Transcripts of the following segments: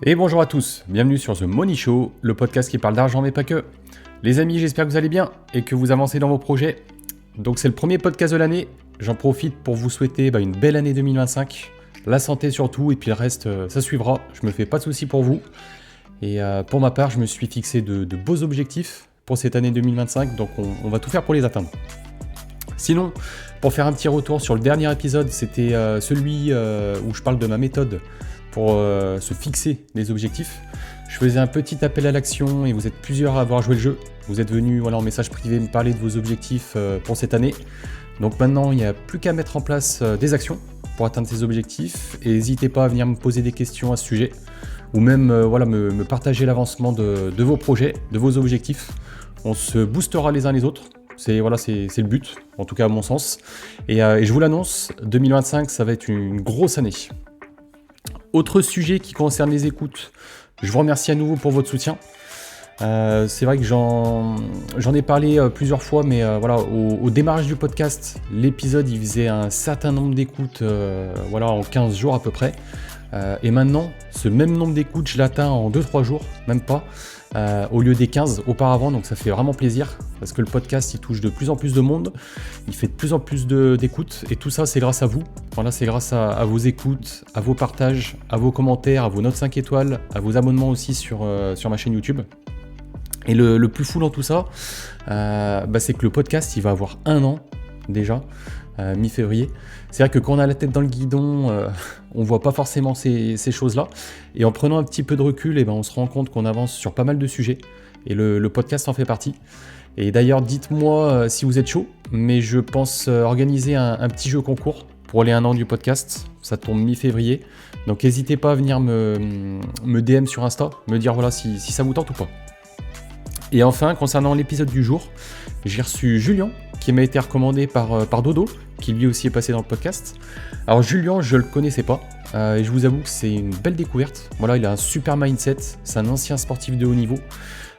Et bonjour à tous, bienvenue sur The Money Show, le podcast qui parle d'argent mais pas que. Les amis, j'espère que vous allez bien et que vous avancez dans vos projets. Donc c'est le premier podcast de l'année, j'en profite pour vous souhaiter une belle année 2025, la santé surtout et puis le reste ça suivra, je me fais pas de soucis pour vous. Et pour ma part, je me suis fixé de beaux objectifs pour cette année 2025, donc on va tout faire pour les atteindre. Sinon, pour faire un petit retour sur le dernier épisode, c'était celui où je parle de ma méthode pour se fixer les objectifs. Je faisais un petit appel à l'action et vous êtes plusieurs à avoir joué le jeu. Vous êtes venus en message privé me parler de vos objectifs pour cette année. Donc maintenant, il n'y a plus qu'à mettre en place des actions pour atteindre ces objectifs. Et n'hésitez pas à venir me poser des questions à ce sujet ou même me partager l'avancement de vos projets, de vos objectifs. On se boostera les uns les autres. C'est le but, en tout cas à mon sens. Et je vous l'annonce, 2025, ça va être une grosse année. Autre sujet qui concerne les écoutes, je vous remercie à nouveau pour votre soutien. C'est vrai que j'en ai parlé plusieurs fois, mais au démarrage du podcast, l'épisode il faisait un certain nombre d'écoutes en 15 jours à peu près. Et maintenant, ce même nombre d'écoutes, je l'atteins en 2-3 jours, même pas, au lieu des 15 auparavant, donc ça fait vraiment plaisir, parce que le podcast il touche de plus en plus de monde, il fait de plus en plus d'écoutes, et tout ça c'est grâce à vous. Voilà, c'est grâce à vos écoutes, à vos partages, à vos commentaires, à vos notes 5 étoiles, à vos abonnements aussi sur ma chaîne YouTube. Et le plus fou dans tout ça, c'est que le podcast il va avoir 1 an déjà, mi-février. C'est vrai que quand on a la tête dans le guidon, on voit pas forcément ces choses-là. Et en prenant un petit peu de recul, on se rend compte qu'on avance sur pas mal de sujets. Et le podcast en fait partie. Et d'ailleurs, dites-moi si vous êtes chaud, mais je pense organiser un petit jeu concours pour les 1 an du podcast. Ça tombe mi-février. Donc n'hésitez pas à venir me DM sur Insta, me dire si ça vous tente ou pas. Et enfin, concernant l'épisode du jour, j'ai reçu Julien, qui m'a été recommandé par Dodo, qui lui aussi est passé dans le podcast. Alors Julien, je le connaissais pas, et je vous avoue que c'est une belle découverte. Voilà, il a un super mindset, c'est un ancien sportif de haut niveau.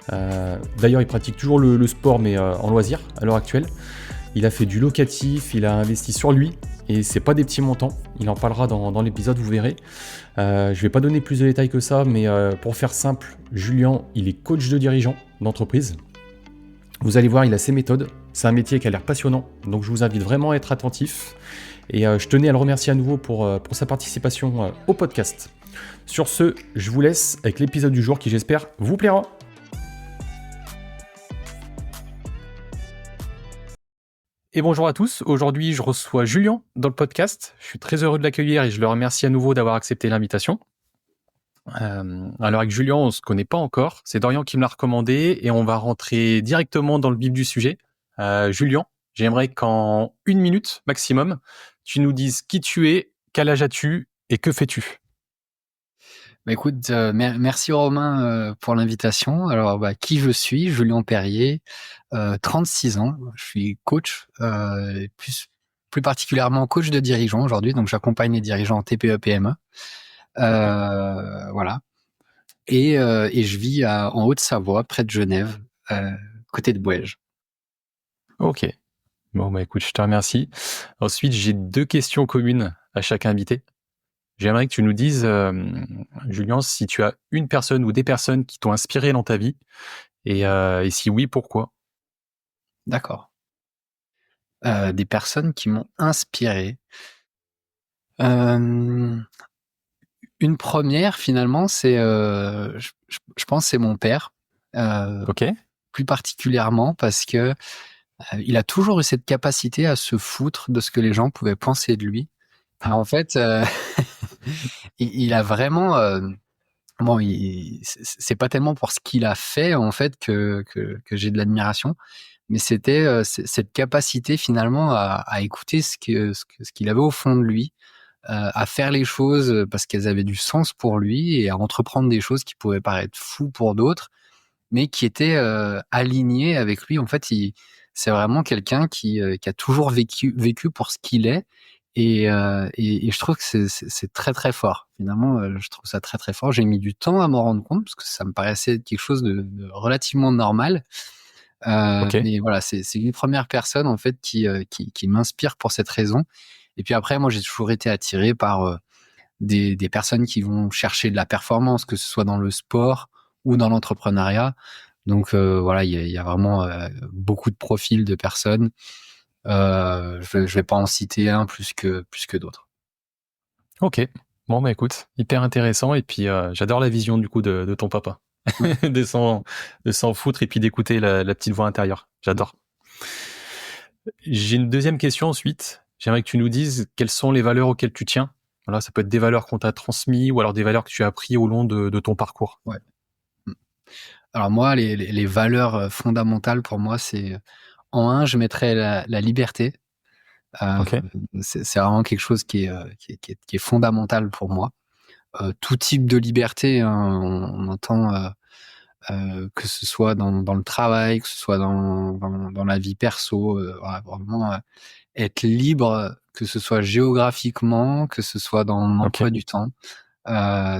D'ailleurs, il pratique toujours le sport, mais en loisir, à l'heure actuelle. Il a fait du locatif, il a investi sur lui, et c'est pas des petits montants. Il en parlera dans l'épisode, vous verrez. Je vais pas donner plus de détails que ça, mais pour faire simple, Julien, il est coach de dirigeant d'entreprise. Vous allez voir, il a ses méthodes. C'est un métier qui a l'air passionnant, donc je vous invite vraiment à être attentif. Et je tenais à le remercier à nouveau pour sa participation au podcast. Sur ce, je vous laisse avec l'épisode du jour qui, j'espère, vous plaira. Et bonjour à tous, aujourd'hui je reçois Julien dans le podcast. Je suis très heureux de l'accueillir et je le remercie à nouveau d'avoir accepté l'invitation. Alors avec Julien, on se connaît pas encore, c'est Dorian qui me l'a recommandé et on va rentrer directement dans le vif du sujet. Julien, j'aimerais qu'en 1 minute maximum, tu nous dises qui tu es, quel âge as-tu et que fais-tu? Écoute, merci Romain pour l'invitation. Alors, qui je suis? Julien Perrier, 36 ans. Je suis coach, plus particulièrement coach de dirigeants aujourd'hui. Donc, j'accompagne les dirigeants TPE-PME. Voilà. Et je vis en Haute-Savoie, près de Genève, côté de Bouèges. Ok. Bon, écoute, je te remercie. Ensuite, j'ai 2 questions communes à chaque invité. J'aimerais que tu nous dises, Julien, si tu as une personne ou des personnes qui t'ont inspiré dans ta vie et si oui, pourquoi? D'accord. Des personnes qui m'ont inspiré. Une première, finalement, c'est, je pense, c'est mon père. Ok. Plus particulièrement parce que il a toujours eu cette capacité à se foutre de ce que les gens pouvaient penser de lui. Alors, en fait, il a vraiment, c'est pas tellement pour ce qu'il a fait en fait que j'ai de l'admiration, mais c'était cette capacité finalement à écouter ce qu'il avait au fond de lui, à faire les choses parce qu'elles avaient du sens pour lui et à entreprendre des choses qui pouvaient paraître fous pour d'autres, mais qui étaient alignées avec lui. En fait, c'est vraiment quelqu'un qui a toujours vécu pour ce qu'il est. Et je trouve que c'est très très fort. Finalement, je trouve ça très très fort. J'ai mis du temps à m'en rendre compte parce que ça me paraissait être quelque chose de relativement normal. Ok. Mais voilà, c'est une première personne en fait qui m'inspire pour cette raison. Et puis après, moi, j'ai toujours été attiré par des personnes qui vont chercher de la performance, que ce soit dans le sport ou dans l'entrepreneuriat. Donc voilà, il y a vraiment beaucoup de profils de personnes. Je vais pas en citer un plus que d'autres. Ok. Bon, bah écoute, hyper intéressant. Et puis, j'adore la vision du coup de ton papa. Ouais. de s'en foutre et puis d'écouter la petite voix intérieure. J'adore. J'ai une deuxième question ensuite. J'aimerais que tu nous dises quelles sont les valeurs auxquelles tu tiens. Voilà, ça peut être des valeurs qu'on t'a transmises ou alors des valeurs que tu as appris au long de ton parcours. Ouais. Alors moi, les valeurs fondamentales pour moi, c'est en un, je mettrais la liberté. Ok. C'est vraiment quelque chose qui est fondamental pour moi. Tout type de liberté, hein, on entend que ce soit dans le travail, que ce soit dans la vie perso, voilà, vraiment être libre, que ce soit géographiquement, que ce soit dans mon Ok. emploi du temps.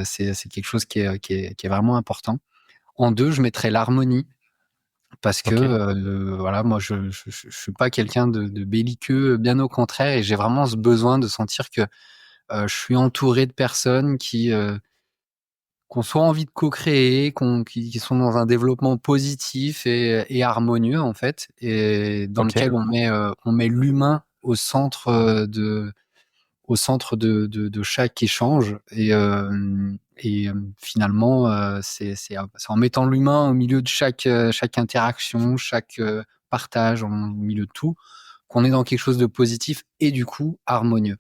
C'est quelque chose qui est vraiment important. En deux, je mettrais l'harmonie parce que Ok. voilà, moi je suis pas quelqu'un de belliqueux, bien au contraire, et j'ai vraiment ce besoin de sentir que je suis entouré de personnes qu'on soit envie de co-créer, qui sont dans un développement positif et harmonieux en fait, et dans Ok. lequel on met l'humain au centre de chaque échange, et finalement c'est en mettant l'humain au milieu de chaque interaction, chaque partage, au milieu de tout, qu'on est dans quelque chose de positif et du coup harmonieux.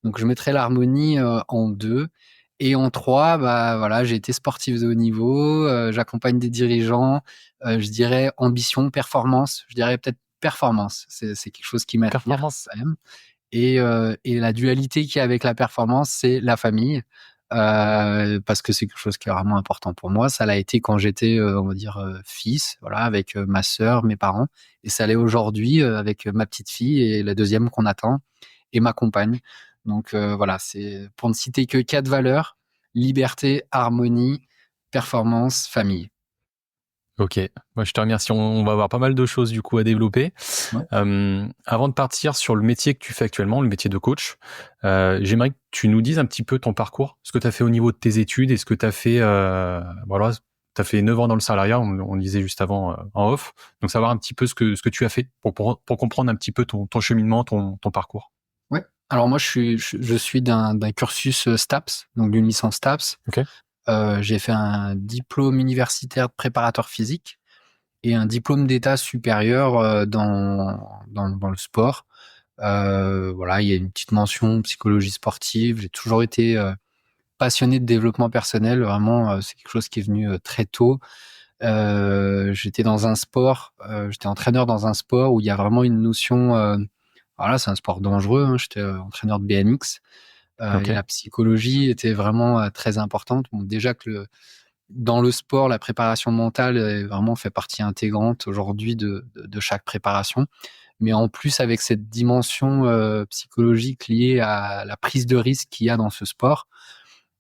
Donc je mettrais l'harmonie en deux. Et en trois, bah voilà, j'ai été sportif de haut niveau, j'accompagne des dirigeants, je dirais ambition, performance, je dirais peut-être performance. C'est quelque chose qui m'attire Performance. quand même. Et la dualité qu'il y a avec la performance, c'est la famille, parce que c'est quelque chose qui est vraiment important pour moi. Ça l'a été quand j'étais, on va dire, fils, voilà, avec ma sœur, mes parents, et ça l'est aujourd'hui avec ma petite fille et la deuxième qu'on attend, et ma compagne. Donc voilà, c'est pour ne citer que 4 valeurs: liberté, harmonie, performance, famille. Ok. Moi, je te remercie. On va avoir pas mal de choses du coup à développer. Ouais. Avant de partir sur le métier que tu fais actuellement, le métier de coach, j'aimerais que tu nous dises un petit peu ton parcours, ce que tu as fait au niveau de tes études et ce que tu as fait. Voilà, tu as fait 9 ans dans le salariat, on disait juste avant en off. Donc, savoir un petit peu ce que tu as fait pour comprendre un petit peu ton cheminement, ton parcours. Ouais. Alors moi, je suis d'un cursus STAPS, donc d'une licence STAPS. Ok. J'ai fait un diplôme universitaire de préparateur physique et un diplôme d'état supérieur dans le sport. Voilà, il y a une petite mention psychologie sportive. J'ai toujours été passionné de développement personnel. Vraiment, c'est quelque chose qui est venu très tôt. J'étais dans un sport, j'étais entraîneur dans un sport où il y a vraiment une notion. Voilà, c'est un sport dangereux, hein. J'étais entraîneur de BMX. Ok. Et la psychologie était vraiment très importante. Bon, déjà que dans le sport, la préparation mentale vraiment fait partie intégrante aujourd'hui de chaque préparation. Mais en plus, avec cette dimension psychologique liée à la prise de risque qu'il y a dans ce sport,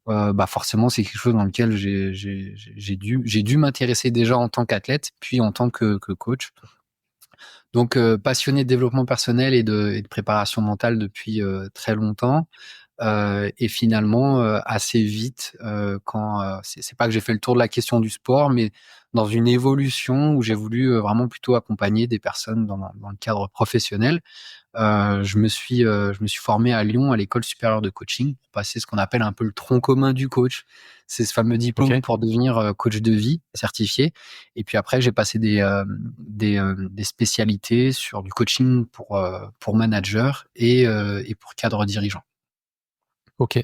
bah forcément, c'est quelque chose dans lequel j'ai dû m'intéresser déjà en tant qu'athlète, puis en tant que coach. Donc, passionné de développement personnel et de préparation mentale depuis très longtemps. Et finalement, assez vite, quand c'est pas que j'ai fait le tour de la question du sport, mais dans une évolution où j'ai voulu vraiment plutôt accompagner des personnes dans le cadre professionnel, je me suis formé à Lyon à l'école supérieure de coaching pour passer ce qu'on appelle un peu le tronc commun du coach. C'est ce fameux diplôme Ok. pour devenir coach de vie certifié. Et puis après, j'ai passé des spécialités sur du coaching pour manager et pour cadre dirigeant. Ok.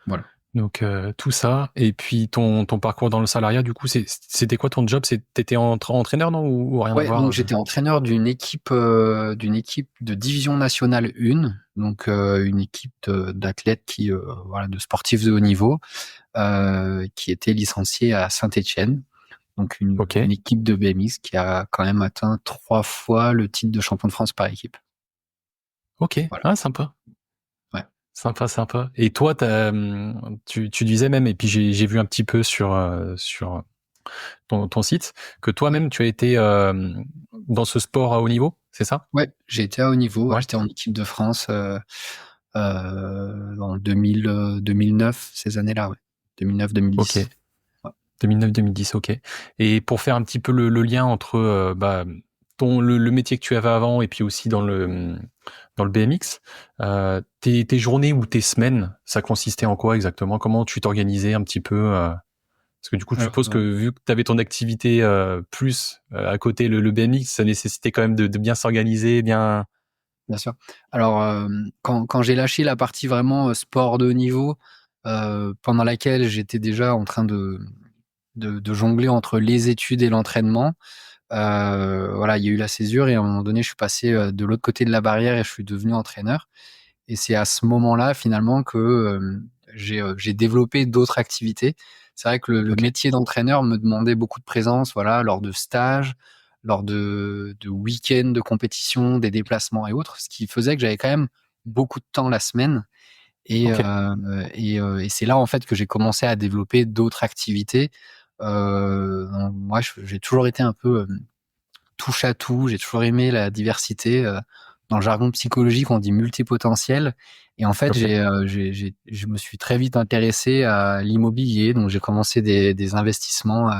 Voilà. Donc tout ça et puis ton parcours dans le salariat, du coup, c'était quoi ton job? T'étais entraîneur, non, ou rien à Ouais, voir? donc j'étais entraîneur d'une équipe de division nationale 1, donc une équipe d'athlètes voilà, de sportifs de haut niveau, qui était licenciée à Saint-Étienne. Donc Ok. une équipe de BMX qui a quand même atteint 3 fois le titre de champion de France par équipe. Ok. Voilà. Ah, sympa. Ouais. Sympa, sympa. Et toi, tu disais même, et puis j'ai vu un petit peu sur ton site, que toi-même, tu as été dans ce sport à haut niveau, c'est ça? Ouais, j'ai été à haut niveau. Ouais, Ouais. j'étais en équipe de France en 2009, ces années-là, ouais. 2009-2010. Ok. Ouais. 2009-2010, ok. Et pour faire un petit peu le lien entre le métier que tu avais avant et puis aussi dans le BMX, tes journées ou tes semaines, ça consistait en quoi exactement? Comment tu t'organisais un petit peu parce que du coup, je Alors, suppose que vu que tu avais ton activité à côté, le BMX, ça nécessitait quand même de bien s'organiser, bien... bien sûr. Alors, quand j'ai lâché la partie vraiment sport de haut niveau, pendant laquelle j'étais déjà en train de jongler entre les études et l'entraînement, voilà, il y a eu la césure et à un moment donné, je suis passé de l'autre côté de la barrière et je suis devenu entraîneur. Et c'est à ce moment-là, finalement, que j'ai développé d'autres activités. C'est vrai que le Ok. métier d'entraîneur me demandait beaucoup de présence, voilà, lors de stages, lors de week-ends de compétition, des déplacements et autres, ce qui faisait que j'avais quand même beaucoup de temps la semaine. Et, Ok. et c'est là, en fait, que j'ai commencé à développer d'autres activités. Moi, j'ai toujours été un peu touche à tout. J'ai toujours aimé la diversité. Dans le jargon psychologique, on dit multipotentiel. Et en fait, Ok. je me suis très vite intéressé à l'immobilier. Donc, j'ai commencé des investissements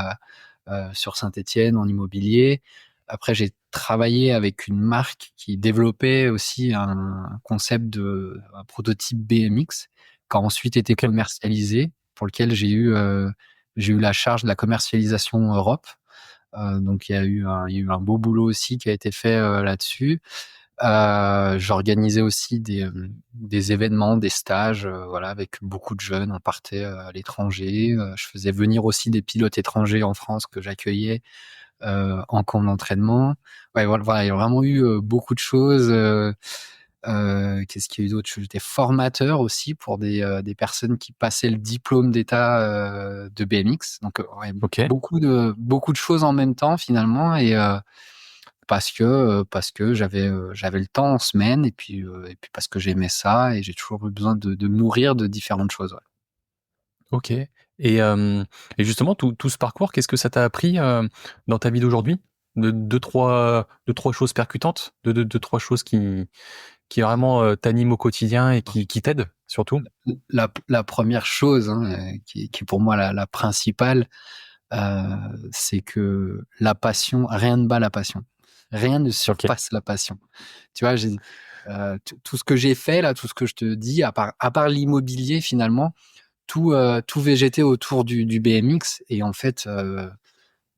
sur Saint-Étienne en immobilier. Après, j'ai travaillé avec une marque qui développait aussi un concept un prototype BMX qui a ensuite été Ok. commercialisé, pour lequel j'ai eu la charge de la commercialisation Europe. Donc il y a eu un beau boulot aussi qui a été fait là-dessus. J'organisais aussi des événements, des stages, voilà, avec beaucoup de jeunes. On partait à l'étranger. Je faisais venir aussi des pilotes étrangers en France que j'accueillais en camp d'entraînement. Ouais, voilà, il y a vraiment eu beaucoup de choses. Qu'est-ce qu'il y a eu d'autre? J'étais formateur aussi pour des personnes qui passaient le diplôme d'état de BMX. Donc, ouais, Ok. beaucoup de choses en même temps finalement, et parce que j'avais le temps en semaine, et puis parce que j'aimais ça et j'ai toujours eu besoin de me nourrir de différentes choses. Ouais. Ok. Et justement, tout ce parcours, qu'est-ce que ça t'a appris dans ta vie d'aujourd'hui? Deux, trois choses percutantes, trois choses qui vraiment t'animent au quotidien et qui t'aident surtout. La première chose, hein, qui est pour moi la principale, c'est que la passion, rien ne bat la passion. Rien ne Ok. surpasse la passion. Tu vois, tout ce que j'ai fait là, tout ce que je te dis, à part l'immobilier finalement, tout végétait autour du BMX. Et en fait,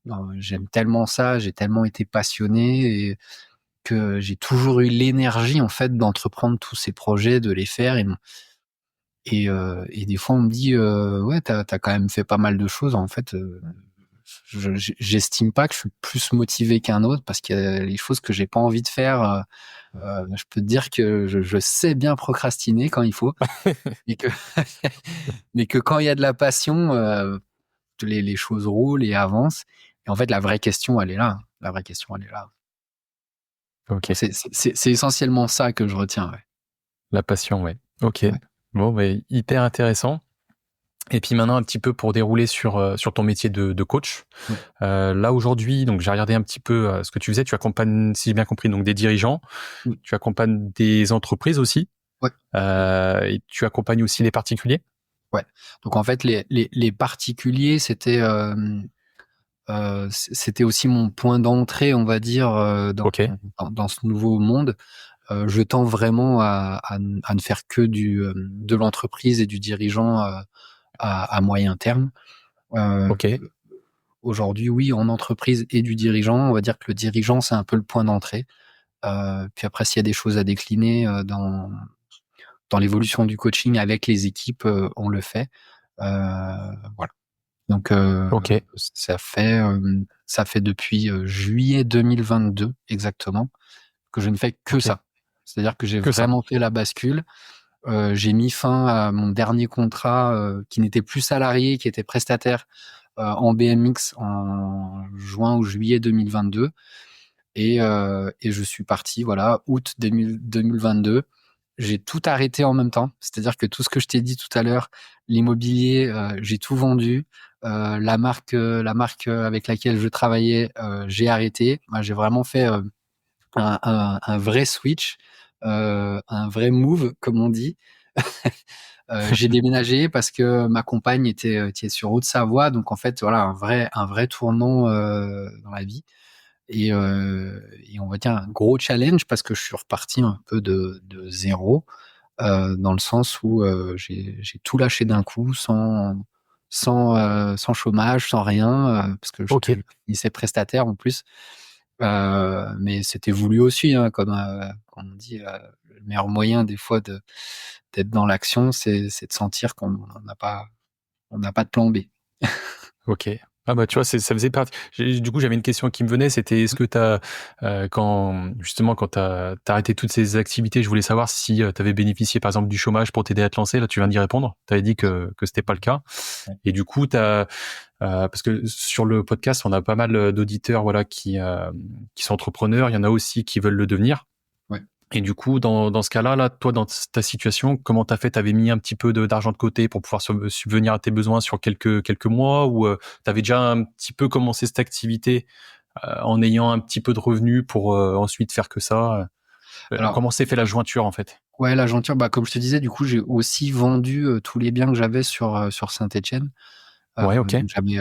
non, j'aime tellement ça, j'ai tellement été passionné, et que j'ai toujours eu l'énergie en fait d'entreprendre tous ces projets, de les faire. Et des fois, on me dit, ouais, t'as quand même fait pas mal de choses. En fait, j'estime pas que je suis plus motivé qu'un autre, parce qu'il y a les choses que j'ai pas envie de faire. Je peux te dire que je sais bien procrastiner quand il faut, mais que, mais que quand il y a de la passion, les choses roulent et avancent. Et en fait, la vraie question, elle est là. La vraie question, elle est là. Donc, Ok. c'est essentiellement ça que je retiens. Ouais. La passion, ouais. Ok. Ouais. Bon, hyper intéressant. Et puis maintenant, un petit peu pour dérouler sur ton métier de coach. Ouais. Là aujourd'hui, donc j'ai regardé un petit peu ce que tu faisais. Tu accompagnes, si j'ai bien compris, donc des dirigeants. Mm. Tu accompagnes des entreprises aussi. Ouais. Et tu accompagnes aussi les particuliers. Ouais. Donc en fait, les particuliers, c'était aussi mon point d'entrée, on va dire, Ok. dans ce nouveau monde. Je tends vraiment à ne faire que de l'entreprise et du dirigeant à moyen terme. Euh, Ok. Aujourd'hui, oui, en entreprise et du dirigeant, on va dire que le dirigeant, c'est un peu le point d'entrée. Puis après, s'il y a des choses à décliner dans l'évolution du coaching avec les équipes, on le fait. Voilà. Donc, Ok. ça fait depuis juillet 2022 exactement que je ne fais que Ok. ça. C'est-à-dire que j'ai Que ça. vraiment fait la bascule. J'ai mis fin à mon dernier contrat, qui n'était plus salarié, qui était prestataire en BMX en juin ou juillet 2022. Et je suis parti, voilà, août 2022. J'ai tout arrêté en même temps. C'est-à-dire que tout ce que je t'ai dit tout à l'heure, l'immobilier, j'ai tout vendu. La marque avec laquelle je travaillais, j'ai arrêté. Moi, j'ai vraiment fait un vrai switch. un vrai move, comme on dit. J'ai déménagé parce que ma compagne était sur Haute-Savoie, donc en fait voilà un vrai tournant dans la vie et on va dire un gros challenge parce que je suis reparti un peu de zéro dans le sens où j'ai tout lâché d'un coup sans chômage, sans rien parce que je Ok. finissais prestataire en plus. Mais c'était voulu aussi, hein, comme on dit, le meilleur moyen des fois d'être dans l'action, c'est de sentir qu'on n'a pas de plan B. Ok. Ah bah tu vois, ça faisait partie. Du coup, j'avais une question qui me venait, c'était est-ce que t'as quand t'as arrêté toutes ces activités, je voulais savoir si t'avais bénéficié par exemple du chômage pour t'aider à te lancer. Là, tu viens d'y répondre. T'avais dit que c'était pas le cas. Ouais. Et du coup, parce que sur le podcast, on a pas mal d'auditeurs, voilà, qui sont entrepreneurs. Il y en a aussi qui veulent le devenir. Ouais. Et du coup, dans ce cas-là, là, toi, dans ta situation, comment t'as fait? T'avais mis un petit peu d'argent de côté pour pouvoir subvenir à tes besoins sur quelques mois, ou t'avais déjà un petit peu commencé cette activité en ayant un petit peu de revenus pour ensuite faire que ça? Alors, Comment s'est fait la jointure en fait? ouais, la jointure, bah, comme je te disais, du coup, j'ai aussi vendu tous les biens que j'avais sur Saint-Étienne. Ouais, ok,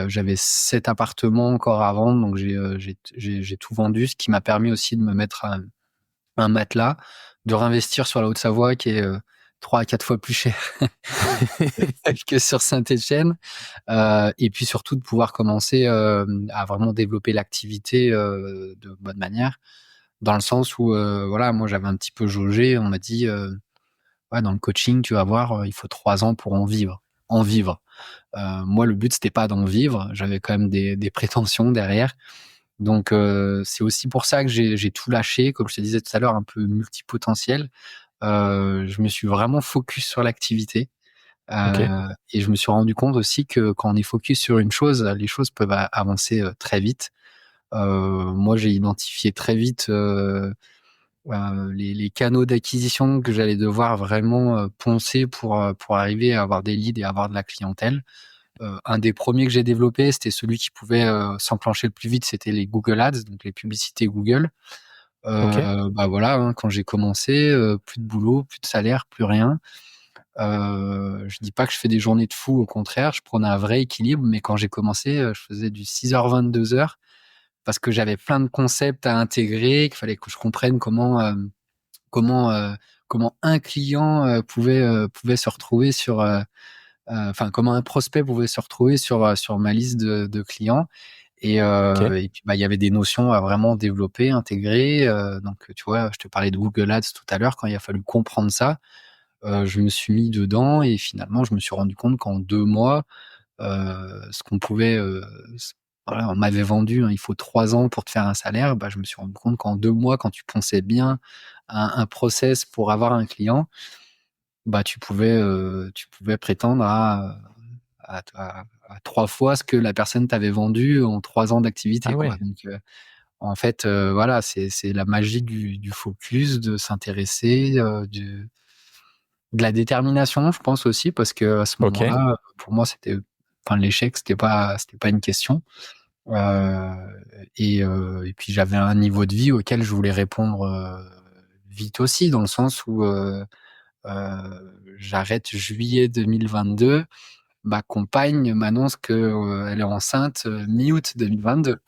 J'avais 7 appartements encore à vendre, donc j'ai tout vendu, ce qui m'a permis aussi de me mettre un matelas, de réinvestir sur la Haute-Savoie qui est 3 à 4 fois plus cher que sur Saint-Étienne. Et puis surtout de pouvoir commencer à vraiment développer l'activité de bonne manière, dans le sens où voilà, moi j'avais un petit peu jaugé, on m'a dit ouais, dans le coaching, tu vas voir, il faut 3 ans pour en vivre. En vivre. Moi, le but, c'était pas d'en vivre, j'avais quand même des prétentions derrière. Donc c'est aussi pour ça que j'ai tout lâché, comme je te disais tout à l'heure, un peu multipotentiel. Je me suis vraiment focus sur l'activité. ok, Et je me suis rendu compte aussi que quand on est focus sur une chose, les choses peuvent avancer très vite. Moi, j'ai identifié très vite les canaux d'acquisition que j'allais devoir vraiment poncer pour arriver à avoir des leads et avoir de la clientèle. Un des premiers que j'ai développé, c'était celui qui pouvait s'enclencher le plus vite, c'était les Google Ads, donc les publicités Google. ok. Bah voilà, hein, quand j'ai commencé, plus de boulot, plus de salaire, plus rien. Je dis pas que je fais des journées de fou, au contraire, je prenais un vrai équilibre, mais quand j'ai commencé, je faisais du 6h-22h parce que j'avais plein de concepts à intégrer, qu'il fallait que je comprenne comment, heu, comment un client pouvait se retrouver enfin comment un prospect pouvait se retrouver sur ma liste de clients Ok. et puis, bah, il y avait des notions à vraiment développer, intégrer, donc tu vois, je te parlais de Google Ads tout à l'heure, quand il a fallu comprendre ça, je me suis mis dedans et finalement, je me suis rendu compte qu'en 2 mois, ce qu'on pouvait, s voilà, on m'avait vendu, hein, il faut 3 ans pour te faire un salaire. Bah, je me suis rendu compte qu'en 2 mois, quand tu ponçais bien un process pour avoir un client, bah, tu pouvais prétendre à 3 fois ce que la personne t'avait vendu en 3 ans d'activité, Ah quoi. ouais. Donc, en fait, voilà, c'est la magie du focus, de s'intéresser, de la détermination, je pense aussi, parce qu'à ce Ok. moment-là, pour moi, enfin, l'échec, c'était pas une question. Heu et puis j'avais un niveau de vie auquel je voulais répondre, vite aussi, dans le sens où, j'arrête juillet 2022. Ma compagne m'annonce que, elle est enceinte, mi-août 2022.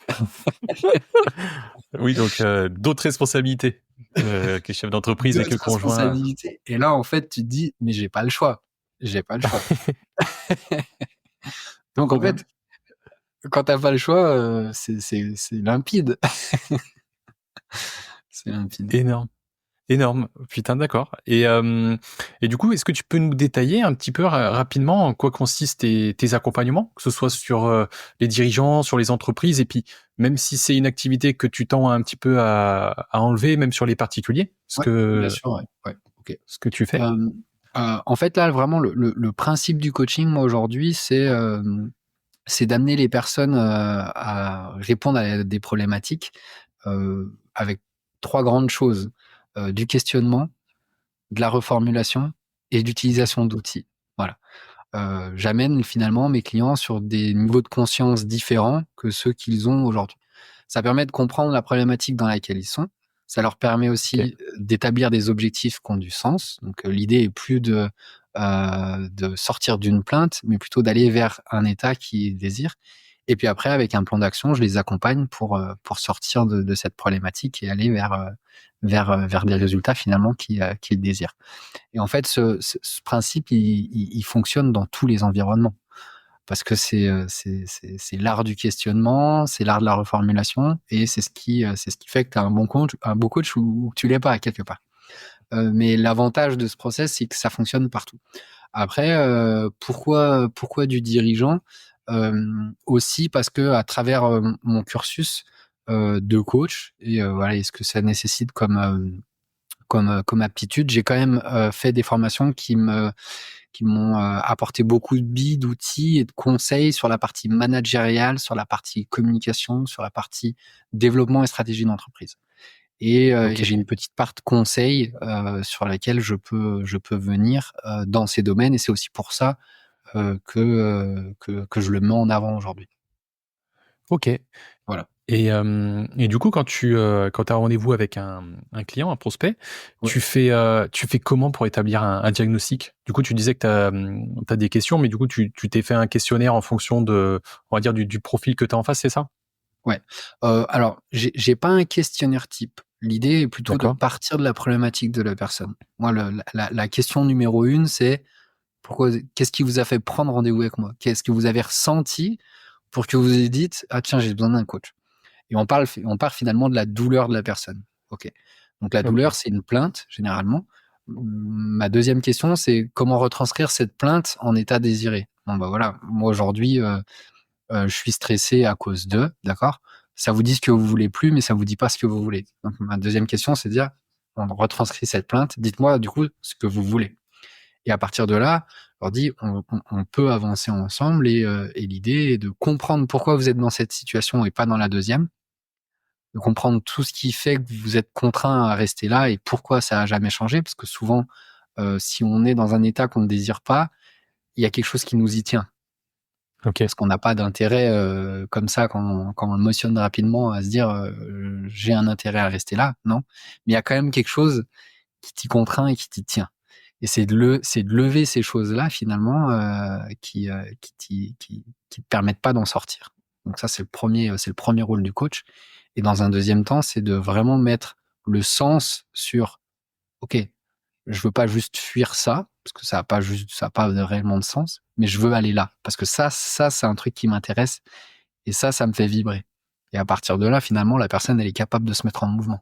Oui, donc d'autres responsabilités que chef d'entreprise et que D'autres conjoint. responsabilités et là, en fait, tu te dis: «Mais j'ai pas le choix, j'ai pas le choix». Donc en fait, quand tu as pas le choix, c'est limpide. C'est limpide. Énorme. Énorme, putain, d'accord. Et du coup, est-ce que tu peux nous détailler un petit peu rapidement en quoi consistent tes accompagnements, que ce soit sur les dirigeants, sur les entreprises, et puis même si c'est une activité que tu tends un petit peu à enlever, même sur les particuliers, Ouais, bien sûr, ouais, ouais, OK. ce que tu fais. Hem, En fait, là, vraiment, le principe du coaching, moi, aujourd'hui, c'est d'amener les personnes, à répondre à des problématiques, avec 3 grandes choses, du questionnement, de la reformulation et d'utilisation d'outils. Voilà. J'amène finalement mes clients sur des niveaux de conscience différents que ceux qu'ils ont aujourd'hui. Ça permet de comprendre la problématique dans laquelle ils sont, Ça leur permet aussi d'établir des objectifs qui ont du sens. Donc, l'idée est plus de sortir d'une plainte, mais plutôt d'aller vers un état qu'ils désirent. Et puis après, avec un plan d'action, je les accompagne pour sortir de cette problématique et aller vers des résultats finalement qu'ils désirent. Et en fait, ce principe, il fonctionne dans tous les environnements. Parce que c'est l'art du questionnement, c'est l'art de la reformulation, et c'est ce qui fait que tu as un bon coach ou que tu l'es pas quelque part. Mais l'avantage de ce process, c'est que ça fonctionne partout. Après, pourquoi du dirigeant? Aussi parce que à travers mon cursus de coach et voilà, et ce que ça nécessite comme aptitude, j'ai quand même fait des formations qui m'ont apporté beaucoup de billes, d'outils et de conseils sur la partie managériale, sur la partie communication, sur la partie développement et stratégie d'entreprise. Et j'ai une petite part de conseils sur laquelle je peux venir dans ces domaines, et c'est aussi pour ça que je le mets en avant aujourd'hui. Ok. Voilà. Et du coup, quand tu as rendez-vous avec un client, un prospect, Ouais. tu fais comment pour établir un diagnostic? Du coup, tu disais que tu as des questions, mais du coup, tu t'es fait un questionnaire en fonction de, on va dire, du profil que tu as en face, c'est ça? Ouais. Alors, j'ai pas un questionnaire type. L'idée est plutôt de D'accord. partir de la problématique de la personne. Moi, la question numéro 1, c'est qu'est-ce qui vous a fait prendre rendez-vous avec moi? Qu'est-ce que vous avez ressenti pour que vous vous dites: «Ah tiens, j'ai besoin d'un coach». Et on part finalement de la douleur de la personne. OK. Donc la Ok. douleur, c'est une plainte généralement. Ma deuxième question, c'est comment retranscrire cette plainte en état désiré? Bon, bah, voilà, moi aujourd'hui, je suis stressé à cause de, d'accord? Ça vous dit ce que vous voulez plus, mais ça vous dit pas ce que vous voulez. Donc ma deuxième question, c'est de dire: «On retranscrit cette plainte, dites-moi du coup ce que vous voulez». Et à partir de là, on leur dit: «On peut avancer ensemble», et l'idée est de comprendre pourquoi vous êtes dans cette situation et pas dans la deuxième, de comprendre tout ce qui fait que vous êtes contraint à rester là et pourquoi ça a jamais changé. Parce que souvent, si on est dans un état qu'on ne désire pas, il y a quelque chose qui nous y tient. Ok. Parce qu'on n'a pas d'intérêt, comme ça quand on émotionne rapidement à se dire, «J'ai un intérêt à rester là», non. Mais il y a quand même quelque chose qui t'y contraint et qui t'y tient. Et c'est de lever ces choses-là finalement, qui te permettent pas d'en sortir. Donc ça, c'est le premier rôle du coach. Et dans un deuxième temps, c'est de vraiment mettre le sens sur: «OK, je veux pas juste fuir ça, parce que ça a pas réellement de sens, mais je veux aller là. Parce que ça, c'est un truc qui m'intéresse et ça me fait vibrer». Et à partir de là, finalement, la personne, elle est capable de se mettre en mouvement.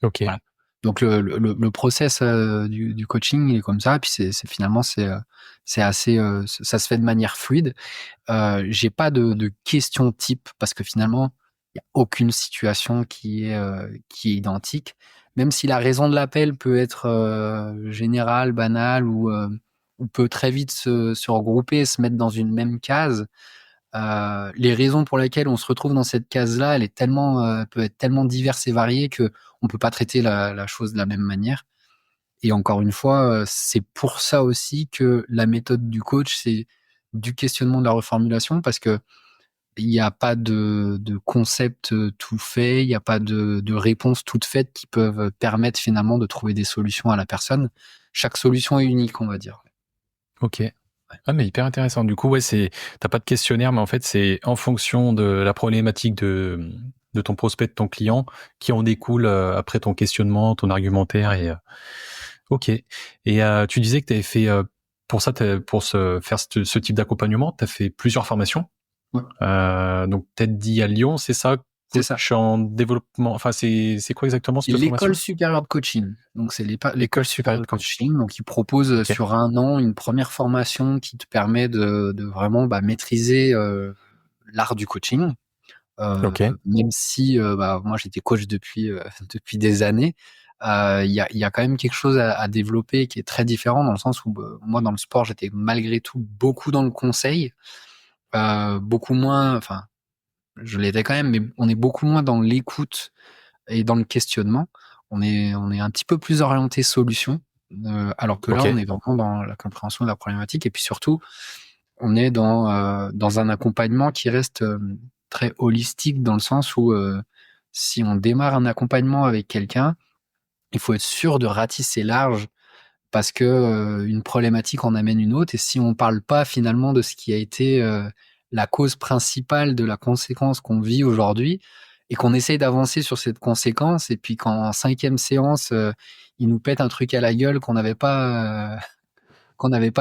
Ok. Voilà. Donc le process du coaching, il est comme ça. Puis finalement, c'est assez, ça se fait de manière fluide. J'ai pas de question type parce que finalement, il y a aucune situation qui est identique. Même si la raison de l'appel peut être générale, banale ou peut très vite se regrouper, se mettre dans une même case. Les raisons pour lesquelles on se retrouve dans cette case-là, elle est tellement, peut être tellement diverse et variée que on peut pas traiter la chose de la même manière. Et encore une fois, c'est pour ça aussi que la méthode du coach, c'est du questionnement, de la reformulation, parce que il y a pas de concept tout fait, il y a pas de réponses toutes faites qui peuvent permettre finalement de trouver des solutions à la personne. Chaque solution est unique, on va dire. Ok. Ah, mais hyper intéressant. Du coup, ouais, t'as pas de questionnaire, mais en fait, c'est en fonction de la problématique de ton prospect, de ton client, qui en découle après ton questionnement, ton argumentaire ok. Et tu disais que tu avais fait pour ça, faire ce type d'accompagnement, tu as fait plusieurs formations. Ouais. Donc peut-être dit à Lyon, c'est ça, C'est ça. coach en développement. Enfin, c'est quoi exactement C'est cette formation? l'école supérieure de coaching. Donc c'est l'école supérieure de coaching. coaching. Donc ils proposent Ok. sur 1 an une première formation qui te permet de vraiment maîtriser l'art du coaching. Ok. Même si moi j'étais coach depuis depuis des années, il y a quand même quelque chose à développer qui est très différent, dans le sens où moi dans le sport j'étais malgré tout beaucoup dans le conseil, beaucoup moins, enfin je l'étais quand même, mais on est beaucoup moins dans l'écoute et dans le questionnement. On est un petit peu plus orienté solution, alors que là Ok. on est vraiment dans la compréhension de la problématique, et puis surtout on est dans un accompagnement qui reste très holistique, dans le sens où si on démarre un accompagnement avec quelqu'un, il faut être sûr de ratisser large parce que une problématique en amène une autre. Et si on parle pas finalement de ce qui a été la cause principale de la conséquence qu'on vit aujourd'hui et qu'on essaye d'avancer sur cette conséquence, et puis qu'en 5e séance, il nous pète un truc à la gueule qu'on n'avait pas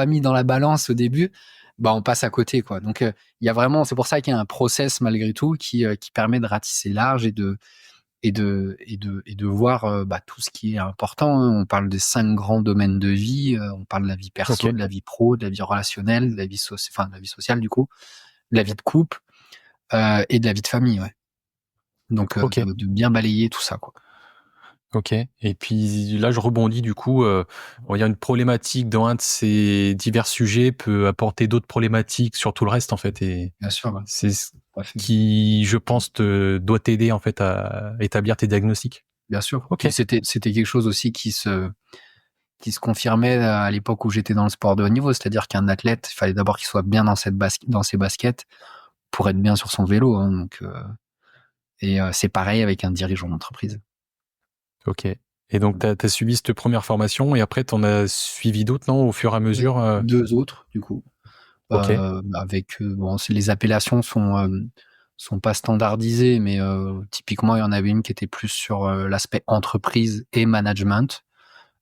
mis dans la balance au début, bah on passe à côté, quoi. Donc il y a vraiment, c'est pour ça qu'il y a un process malgré tout qui permet de ratisser large et de voir tout ce qui est important, hein. On parle des 5 grands domaines de vie, on parle de la vie perso, Ok. de la vie pro, de la vie relationnelle, de la vie de la vie sociale du coup, de la vie de couple et de la vie de famille, ouais. Donc Ok. de bien balayer tout ça, quoi. Ok. Et puis là, je rebondis du coup. On va dire une problématique dans un de ces divers sujets peut apporter d'autres problématiques sur tout le reste en fait. Et Bien sûr, ouais. c'est ce Tout à fait. qui, je pense, doit t'aider en fait à établir tes diagnostics. Bien sûr. Ok. Puis c'était quelque chose aussi qui se confirmait à l'époque où j'étais dans le sport de haut niveau, c'est-à-dire qu'un athlète, il fallait d'abord qu'il soit bien dans dans ses baskets pour être bien sur son vélo, hein. Donc c'est pareil avec un dirigeant d'entreprise. Ok. Et donc, t'as suivi cette première formation et après, t'en as suivi d'autres, non, au fur et à mesure. 2 autres du coup. Ok. Avec les appellations sont pas standardisées, mais typiquement il y en avait une qui était plus sur l'aspect entreprise et management,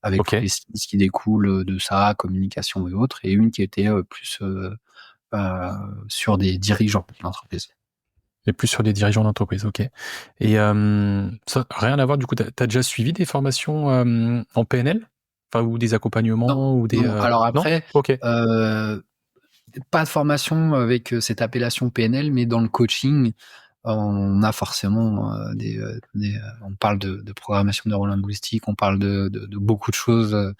avec Ok. tous les skills qui découlent de ça, communication et autres, et une qui était plus sur des dirigeants d'entreprise. Et plus sur des dirigeants d'entreprise, ok. Et ça, rien à voir, du coup, t'as déjà suivi des formations en PNL? Enfin, ou des accompagnements, ou des... Non. Alors Non. après, Ok. pas de formation avec cette appellation PNL, mais dans le coaching, on a forcément on parle de programmation neurolinguistique, on parle de beaucoup de choses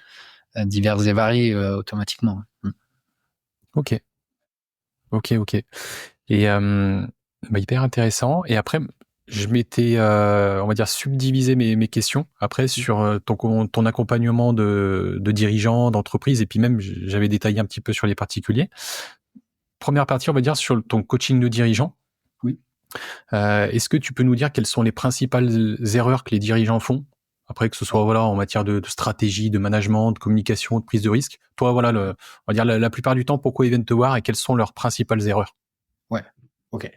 diverses et variées automatiquement. Ok. Ok, ok. Et hyper intéressant. Et après, je m'étais, on va dire, subdivisé mes questions après sur ton accompagnement de dirigeants, d'entreprises, et puis même, j'avais détaillé un petit peu sur les particuliers. Première partie, on va dire, sur ton coaching de dirigeants. Oui. Est-ce que tu peux nous dire quelles sont les principales erreurs que les dirigeants font? Après, que ce soit voilà en matière de stratégie, de management, de communication, de prise de risque. Toi, voilà, on va dire la plupart du temps, pourquoi ils viennent te voir et quelles sont leurs principales erreurs? Ouais. Ok.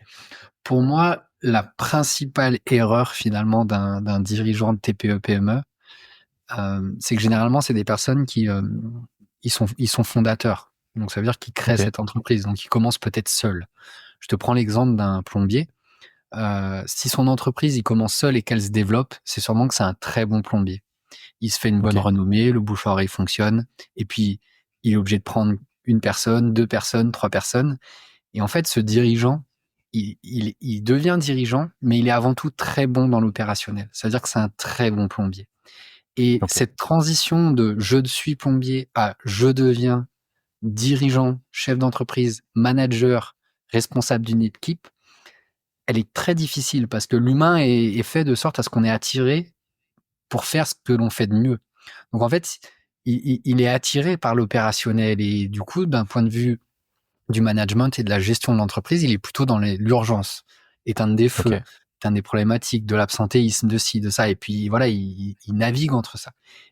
Pour moi, la principale erreur finalement d'un dirigeant de TPE-PME, c'est que généralement c'est des personnes qui ils sont fondateurs. Donc ça veut dire qu'ils créent Ok. cette entreprise. Donc ils commencent peut-être seuls. Je te prends l'exemple d'un plombier. Si son entreprise il commence seul et qu'elle se développe, c'est sûrement que c'est un très bon plombier. Il se fait une bonne Ok. renommée, le bouche à oreille fonctionne, et puis il est obligé de prendre une personne, 2 personnes, 3 personnes. Et en fait, ce dirigeant, il devient dirigeant, mais il est avant tout très bon dans l'opérationnel. C'est-à-dire que c'est un très bon plombier. Et Ok. cette transition de je suis plombier à je deviens dirigeant, chef d'entreprise, manager, responsable d'une équipe, elle est très difficile parce que l'humain est fait de sorte à ce qu'on est attiré pour faire ce que l'on fait de mieux. Donc en fait, il est attiré par l'opérationnel, et du coup, d'un point de vue du management et de la gestion de l'entreprise, il est plutôt dans l'urgence, éteindre des Ok. feux, éteindre des problématiques, de l'absentéisme, de ci, de ça, et puis voilà, il navigue entre ça.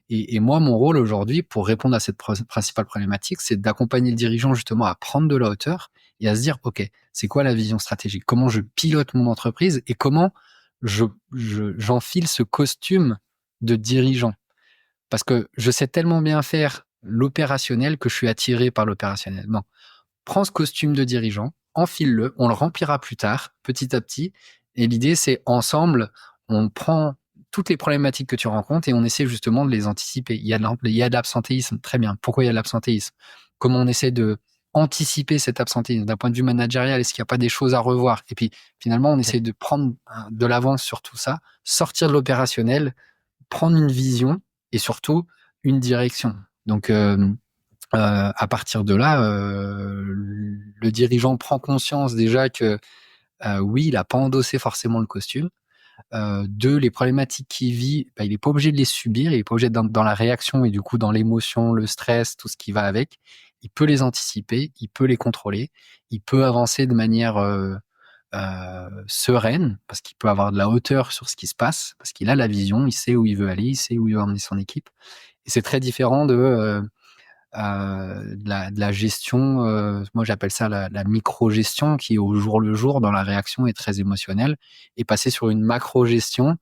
Et moi, mon rôle aujourd'hui, pour répondre à cette principale problématique, c'est d'accompagner le dirigeant justement à prendre de la hauteur et à se dire, OK, c'est quoi la vision stratégique? Comment je pilote mon entreprise et comment j'enfile ce costume de dirigeant? Parce que je sais tellement bien faire l'opérationnel que je suis attiré par l'opérationnel. Non, prends ce costume de dirigeant, enfile-le, on le remplira plus tard, petit à petit. Et l'idée, c'est ensemble, on prend toutes les problématiques que tu rencontres et on essaie justement de les anticiper. Il y a de l'absentéisme, très bien. Pourquoi il y a de l'absentéisme? Comment on essaie de anticiper cet absentéisme d'un point de vue managérial? Est-ce qu'il n'y a pas des choses à revoir? Et puis finalement, on essaie de prendre de l'avance sur tout ça, sortir de l'opérationnel, prendre une vision et surtout une direction. Donc, à partir de là, le dirigeant prend conscience déjà que oui, il a pas endossé forcément le costume. 2, les problématiques qu'il vit, bah, il est pas obligé de les subir, il est pas obligé d'être dans la réaction et du coup dans l'émotion, le stress, tout ce qui va avec. Il peut les anticiper, il peut les contrôler, il peut avancer de manière sereine, parce qu'il peut avoir de la hauteur sur ce qui se passe, parce qu'il a la vision, il sait où il veut aller, il sait où il veut emmener son équipe. Et c'est très différent de la gestion, moi j'appelle ça la micro-gestion, qui au jour le jour dans la réaction est très émotionnelle, et passer sur une macro-gestion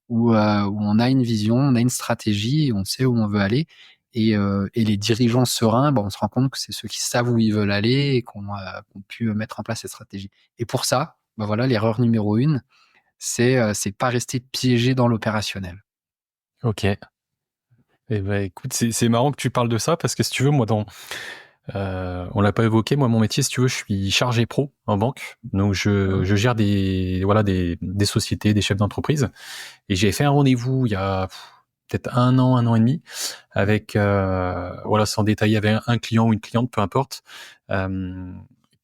où on a une vision, on a une stratégie, on sait où on veut aller, et les dirigeants sereins, on se rend compte que c'est ceux qui savent où ils veulent aller et qu'on pu mettre en place cette stratégie. Et pour ça, voilà, l'erreur numéro 1, c'est pas rester piégé dans l'opérationnel. Ok. Eh ben, écoute, c'est marrant que tu parles de ça parce que si tu veux, moi, on l'a pas évoqué, moi, mon métier, si tu veux, je suis chargé pro en banque. Donc, je gère des sociétés, des chefs d'entreprise. Et j'ai fait un rendez-vous il y a peut-être un an et demi avec, sans détailler, avec un client ou une cliente, peu importe,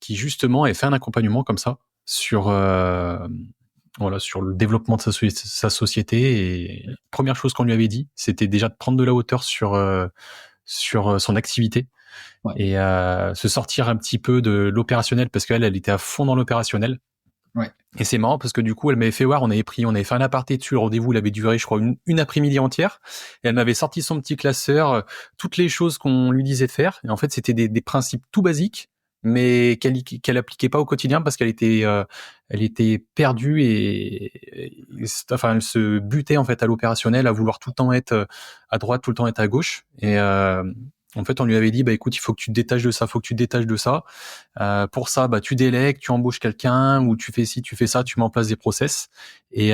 qui justement a fait un accompagnement comme ça sur le développement de sa société. Et première chose qu'on lui avait dit, c'était déjà de prendre de la hauteur sur son activité. Ouais. Et se sortir un petit peu de l'opérationnel, parce qu'elle était à fond dans l'opérationnel. Ouais. Et c'est marrant parce que du coup, elle m'avait fait voir, on avait fait un aparté dessus, le rendez-vous, il avait duré, je crois, une après-midi entière. Et elle m'avait sorti son petit classeur, toutes les choses qu'on lui disait de faire. Et en fait, c'était des principes tout basiques, mais qu'elle appliquait pas au quotidien parce qu'elle était perdue enfin, elle se butait en fait à l'opérationnel, à vouloir tout le temps être à droite, tout le temps être à gauche. Et en fait, on lui avait dit, écoute, il faut que tu te détaches de ça, pour ça, tu délègues, tu embauches quelqu'un, ou tu fais ci, tu fais ça, tu mets en place des process. Et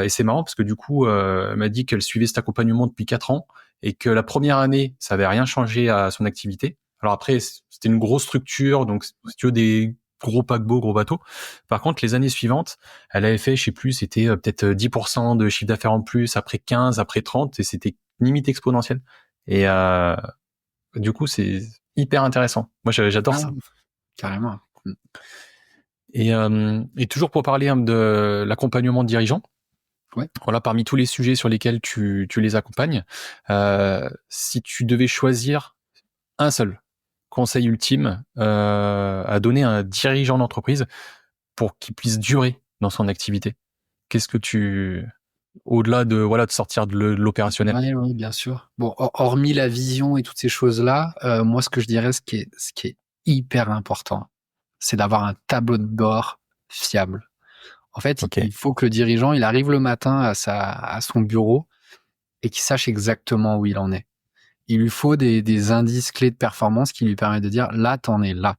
c'est marrant parce que du coup, elle m'a dit qu'elle suivait cet accompagnement depuis 4 ans et que la première année, ça avait rien changé à son activité. Alors après, c'était une grosse structure, donc si tu veux, des gros paquebots, gros bateaux. Par contre, les années suivantes, elle avait fait, je sais plus, c'était peut-être 10% de chiffre d'affaires en plus, après 15, après 30, et c'était limite exponentiel. Et du coup, c'est hyper intéressant. Moi, j'adore ça. Carrément. Et toujours pour parler de l'accompagnement de dirigeants, Ouais. voilà, parmi tous les sujets sur lesquels tu les accompagnes, si tu devais choisir un seul conseil ultime à donner à un dirigeant d'entreprise pour qu'il puisse durer dans son activité, qu'est-ce que au-delà de sortir de l'opérationnel? Ouais, bien sûr. Bon, hormis la vision et toutes ces choses-là, moi, ce que je dirais, ce qui est hyper important, c'est d'avoir un tableau de bord fiable. En fait, Ok. il faut que le dirigeant, il arrive le matin à son bureau et qu'il sache exactement où il en est. Il lui faut des indices clés de performance qui lui permettent de dire, là, t'en es là.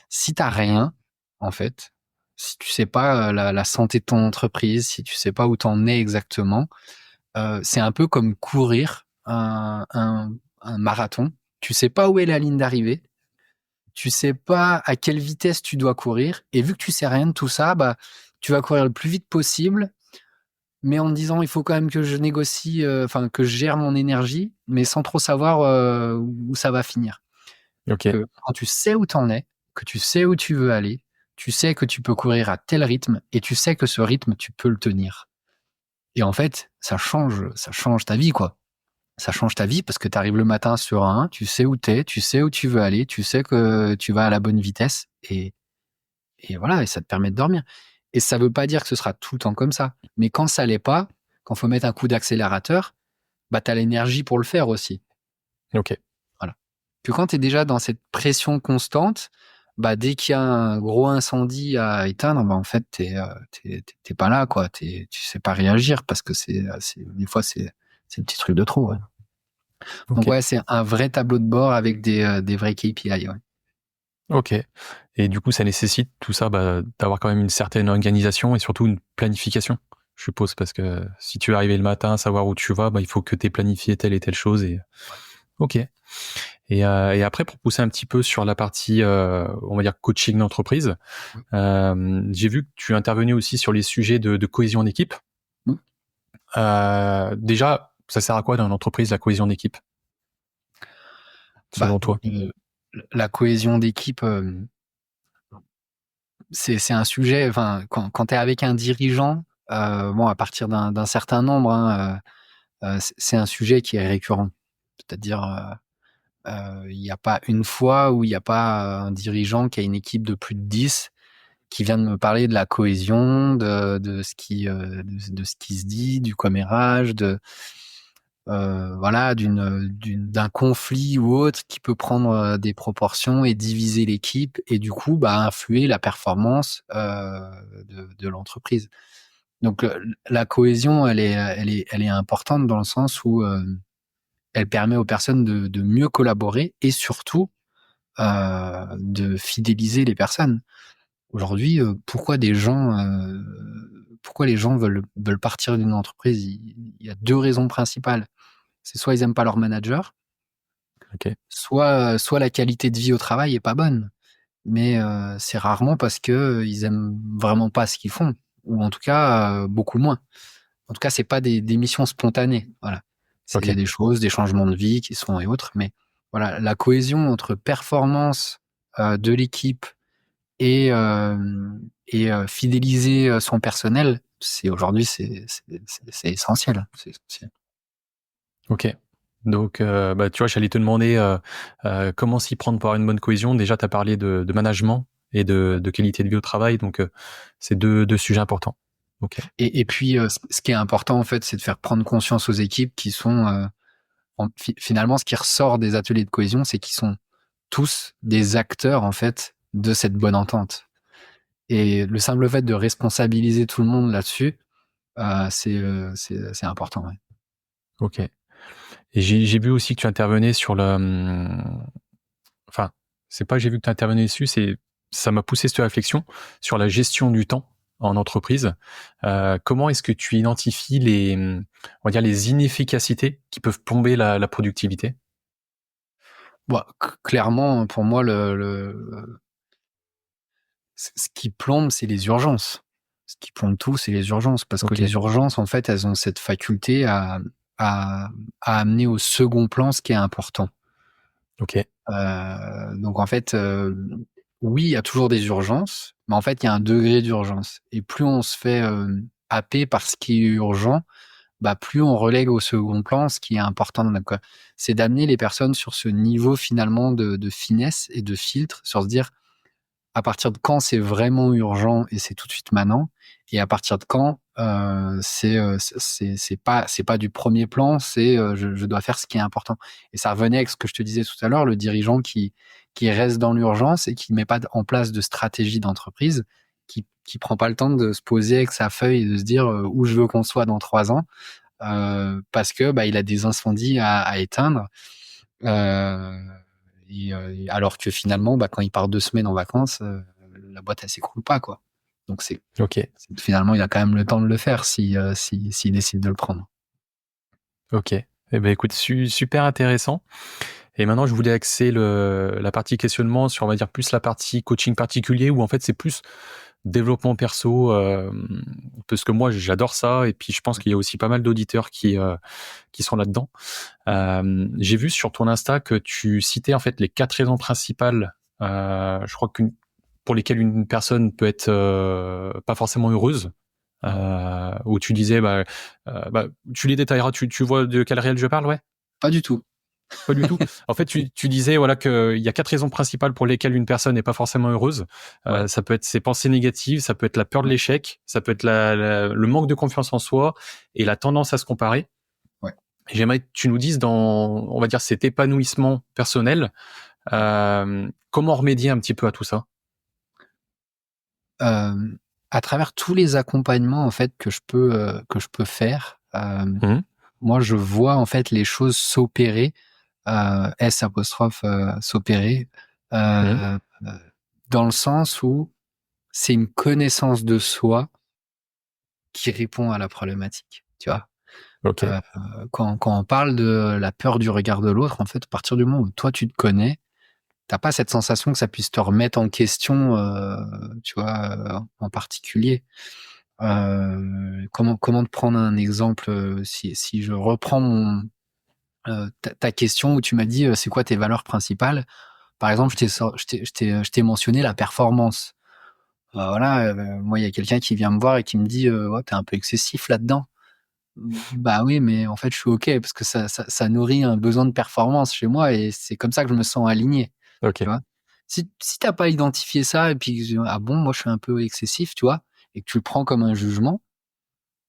Si t'as rien, en fait, si tu sais pas la santé de ton entreprise, si tu sais pas où t'en es exactement, c'est un peu comme courir un marathon. Tu sais pas où est la ligne d'arrivée, tu sais pas à quelle vitesse tu dois courir, et vu que tu sais rien de tout ça, tu vas courir le plus vite possible, mais en te disant il faut quand même que je négocie, que je gère mon énergie, mais sans trop savoir où ça va finir. Ok. Que quand tu sais où t'en es, que tu sais où tu veux aller, tu sais que tu peux courir à tel rythme, et tu sais que ce rythme, tu peux le tenir. Et en fait, ça change ta vie, quoi. Ça change ta vie parce que tu arrives le matin serein, tu sais où t'es, tu sais où tu veux aller, tu sais que tu vas à la bonne vitesse, et voilà, et ça te permet de dormir. Et ça veut pas dire que ce sera tout le temps comme ça. Mais quand ça l'est pas, quand faut mettre un coup d'accélérateur, t'as l'énergie pour le faire aussi. Ok. Voilà. Que quand tu es déjà dans cette pression constante, dès qu'il y a un gros incendie à éteindre, en fait, t'es pas là, quoi. Tu sais pas réagir parce que des fois, c'est le petit truc de trop, ouais. Donc Ok. ouais, c'est un vrai tableau de bord avec des vrais KPI, ouais. Ok. Et du coup, ça nécessite tout ça, d'avoir quand même une certaine organisation et surtout une planification, je suppose, parce que si tu veux arriver le matin, savoir où tu vas, il faut que tu aies planifié telle et telle chose. Et ok. Et après, pour pousser un petit peu sur la partie, on va dire coaching d'entreprise, j'ai vu que tu intervenais aussi sur les sujets de cohésion d'équipe. Oui. Déjà, ça sert à quoi dans l'entreprise, la cohésion d'équipe, selon toi? La cohésion d'équipe, c'est un sujet. Enfin, quand tu es avec un dirigeant, à partir d'un certain nombre, hein, c'est un sujet qui est récurrent. C'est-à-dire, il n'y a pas une fois où il n'y a pas un dirigeant qui a une équipe de plus de 10 qui vient de me parler de la cohésion, de ce de ce qui se dit, du commérage, voilà, d'un conflit ou autre qui peut prendre des proportions et diviser l'équipe et du coup, bah, influer la performance de l'entreprise. Donc la cohésion, elle est importante dans le sens où elle permet aux personnes de mieux collaborer et surtout de fidéliser les personnes. Aujourd'hui, pourquoi les gens veulent partir d'une entreprise? Il y a deux raisons principales. C'est soit ils aiment pas leur manager, Ok. soit la qualité de vie au travail est pas bonne. Mais c'est rarement parce que ils aiment vraiment pas ce qu'ils font, ou en tout cas beaucoup moins. En tout cas, c'est pas des missions spontanées. Voilà, il y a Ok. des choses, des changements de vie qui sont et autres, mais voilà, la cohésion entre performance de l'équipe et fidéliser son personnel, c'est essentiel. C'est essentiel. Ok. Donc, bah, tu vois, j'allais te demander comment s'y prendre pour avoir une bonne cohésion. Déjà, tu as parlé de management et de qualité de vie au travail. Donc, c'est deux sujets importants. Ok. Et puis, ce qui est important, en fait, c'est de faire prendre conscience aux équipes qui sont, finalement, ce qui ressort des ateliers de cohésion, c'est qu'ils sont tous des acteurs, en fait, de cette bonne entente. Et le simple fait de responsabiliser tout le monde là-dessus, c'est important. Ouais. Ok. Et j'ai vu aussi que tu intervenais sur le... Enfin, c'est pas que j'ai vu que tu intervenais dessus, ça m'a poussé cette réflexion sur la gestion du temps en entreprise. Comment est-ce que tu identifies on va dire les inefficacités qui peuvent plomber la productivité? Bon, clairement, pour moi, ce qui plombe, c'est les urgences. Ce qui plombe tout, c'est les urgences. Parce que Ok. les urgences, en fait, elles ont cette faculté à, à amener au second plan ce qui est important. Ok. Donc, en fait, oui, il y a toujours des urgences, mais en fait, il y a un degré d'urgence. Et plus on se fait happer par ce qui est urgent, bah, plus on relègue au second plan ce qui est important. Donc, c'est d'amener les personnes sur ce niveau finalement de finesse et de filtre, sur se dire à partir de quand c'est vraiment urgent et c'est tout de suite maintenant, et à partir de quand c'est pas du premier plan, c'est je dois faire ce qui est important. Et ça revenait avec ce que je te disais tout à l'heure, le dirigeant qui reste dans l'urgence et qui met pas en place de stratégie d'entreprise, qui prend pas le temps de se poser avec sa feuille et de se dire où je veux qu'on soit dans 3 ans, parce que bah, il a des incendies à éteindre. Euh, alors que finalement, bah, quand il part 2 semaines en vacances, la boîte elle s'écroule pas quoi. Donc Ok. finalement il a quand même le temps de le faire s'il décide de le prendre. Ok. Eh ben écoute, super intéressant. Et maintenant, je voulais axer la partie questionnement sur, on va dire, plus la partie coaching particulier, où en fait, c'est plus développement perso, parce que moi, j'adore ça, et puis je pense qu'il y a aussi pas mal d'auditeurs qui sont là-dedans. J'ai vu sur ton Insta que tu citais en fait les 4 raisons principales, je crois pour lesquelles une personne peut être pas forcément heureuse. Où tu disais, tu les détailleras, tu vois de quel réel je parle, ouais? Pas du tout. Pas du tout. En fait, tu disais voilà qu'il y a 4 raisons principales pour lesquelles une personne n'est pas forcément heureuse. Ouais. Ça peut être ses pensées négatives, ça peut être la peur de l'échec, ça peut être le manque de confiance en soi et la tendance à se comparer. Ouais. Et j'aimerais que tu nous dises dans, on va dire, cet épanouissement personnel, comment remédier un petit peu à tout ça? À travers tous les accompagnements en fait que je peux faire, Mhm. moi je vois en fait les choses s'opérer, S apostrophe s'opérer, Mhm. euh, dans le sens où c'est une connaissance de soi qui répond à la problématique, tu vois. Ok. Quand on parle de la peur du regard de l'autre, en fait, à partir du moment où toi tu te connais, t'as pas cette sensation que ça puisse te remettre en question, tu vois, en particulier. Comment te prendre un exemple, si je reprends ta question où tu m'as dit, c'est quoi tes valeurs principales? Par exemple, je t'ai mentionné la performance. Voilà, moi, il y a quelqu'un qui vient me voir et qui me dit, «Ouais, tu un peu excessif là-dedans». Bah oui, mais en fait, je suis OK parce que ça nourrit un besoin de performance chez moi et c'est comme ça que je me sens aligné, tu Ok. vois? Si t'as pas identifié ça et puis ah bon, moi je suis un peu excessif, tu vois, et que tu le prends comme un jugement,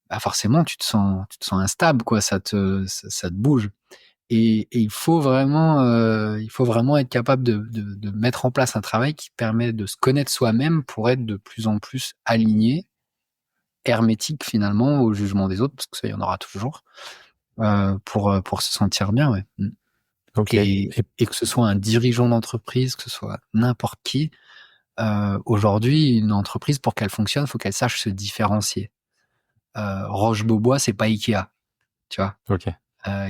bah forcément tu te sens instable, quoi. Ça te bouge. Et il faut vraiment être capable de mettre en place un travail qui permet de se connaître soi-même pour être de plus en plus aligné, hermétique finalement au jugement des autres, parce que ça, il y en aura toujours, pour se sentir bien, ouais. Ok. Et que ce soit un dirigeant d'entreprise, que ce soit n'importe qui, aujourd'hui, une entreprise, pour qu'elle fonctionne, faut qu'elle sache se différencier. Roche-Beaubois, c'est pas Ikea, tu vois. Ok.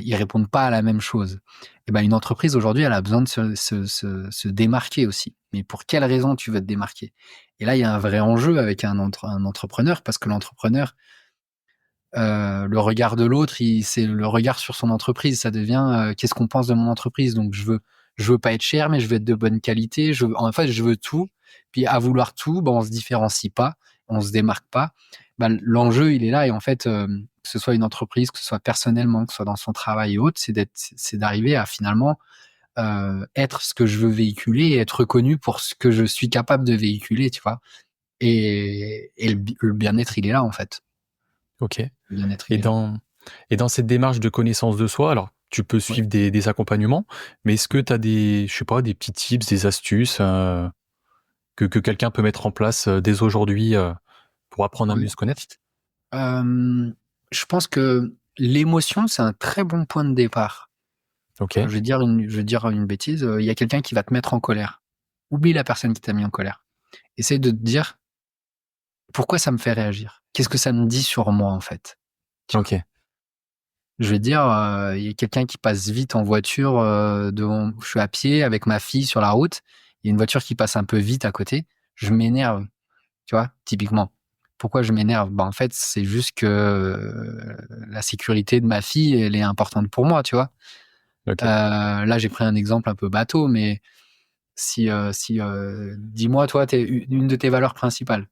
Ils répondent pas à la même chose. Et ben une entreprise aujourd'hui, elle a besoin de se démarquer aussi. Mais pour quelle raison tu veux te démarquer? Et là, il y a un vrai enjeu avec un entrepreneur, parce que l'entrepreneur, le regard de l'autre, c'est le regard sur son entreprise. Ça devient qu'est-ce qu'on pense de mon entreprise? Donc je veux pas être cher, mais je veux être de bonne qualité. En fait, je veux tout. Puis à vouloir tout, ben on se différencie pas, on se démarque pas. Ben, l'enjeu, il est là. Et en fait, que ce soit une entreprise, que ce soit personnellement, que ce soit dans son travail et autres, c'est d'arriver à finalement être ce que je veux véhiculer et être reconnu pour ce que je suis capable de véhiculer, tu vois. Et le bien-être, il est là, en fait. Ok. Le bien-être, Et il est là. dans cette démarche de connaissance de soi, alors tu peux Ouais. suivre des accompagnements, mais est-ce que tu as je sais pas, des petits tips, des astuces que quelqu'un peut mettre en place dès aujourd'hui pour apprendre à Ouais. mieux se connaître? Je pense que l'émotion, c'est un très bon point de départ. Ok. Je vais dire une bêtise. Il y a quelqu'un qui va te mettre en colère. Oublie la personne qui t'a mis en colère. Essaye de te dire pourquoi ça me fait réagir. Qu'est-ce que ça me dit sur moi, en fait? Tu vois. Ok. Je vais dire, il y a quelqu'un qui passe vite en voiture je suis à pied avec ma fille sur la route. Il y a une voiture qui passe un peu vite à côté. Je m'énerve. Tu vois, typiquement. Pourquoi je m'énerve? En fait, c'est juste que la sécurité de ma fille, elle est importante pour moi, tu vois. Ok. Là, j'ai pris un exemple un peu bateau, mais dis-moi, toi, une de tes valeurs principales.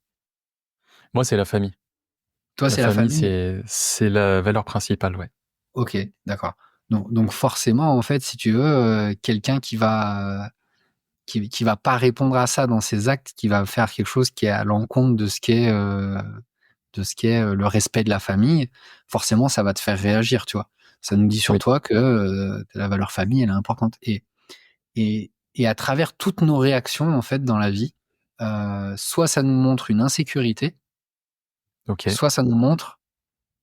Moi, c'est la famille. Toi, La c'est la famille, famille. c'est la valeur principale, ouais. Ok, d'accord. Donc forcément, en fait, si tu veux, quelqu'un qui va pas répondre à ça dans ses actes, qui va faire quelque chose qui est à l'encontre de ce qu'est le respect de la famille, forcément, ça va te faire réagir, tu vois. Ça nous dit sur Oui. toi que la valeur famille, elle est importante. Et à travers toutes nos réactions, en fait, dans la vie, soit ça nous montre une insécurité, Ok. soit ça nous montre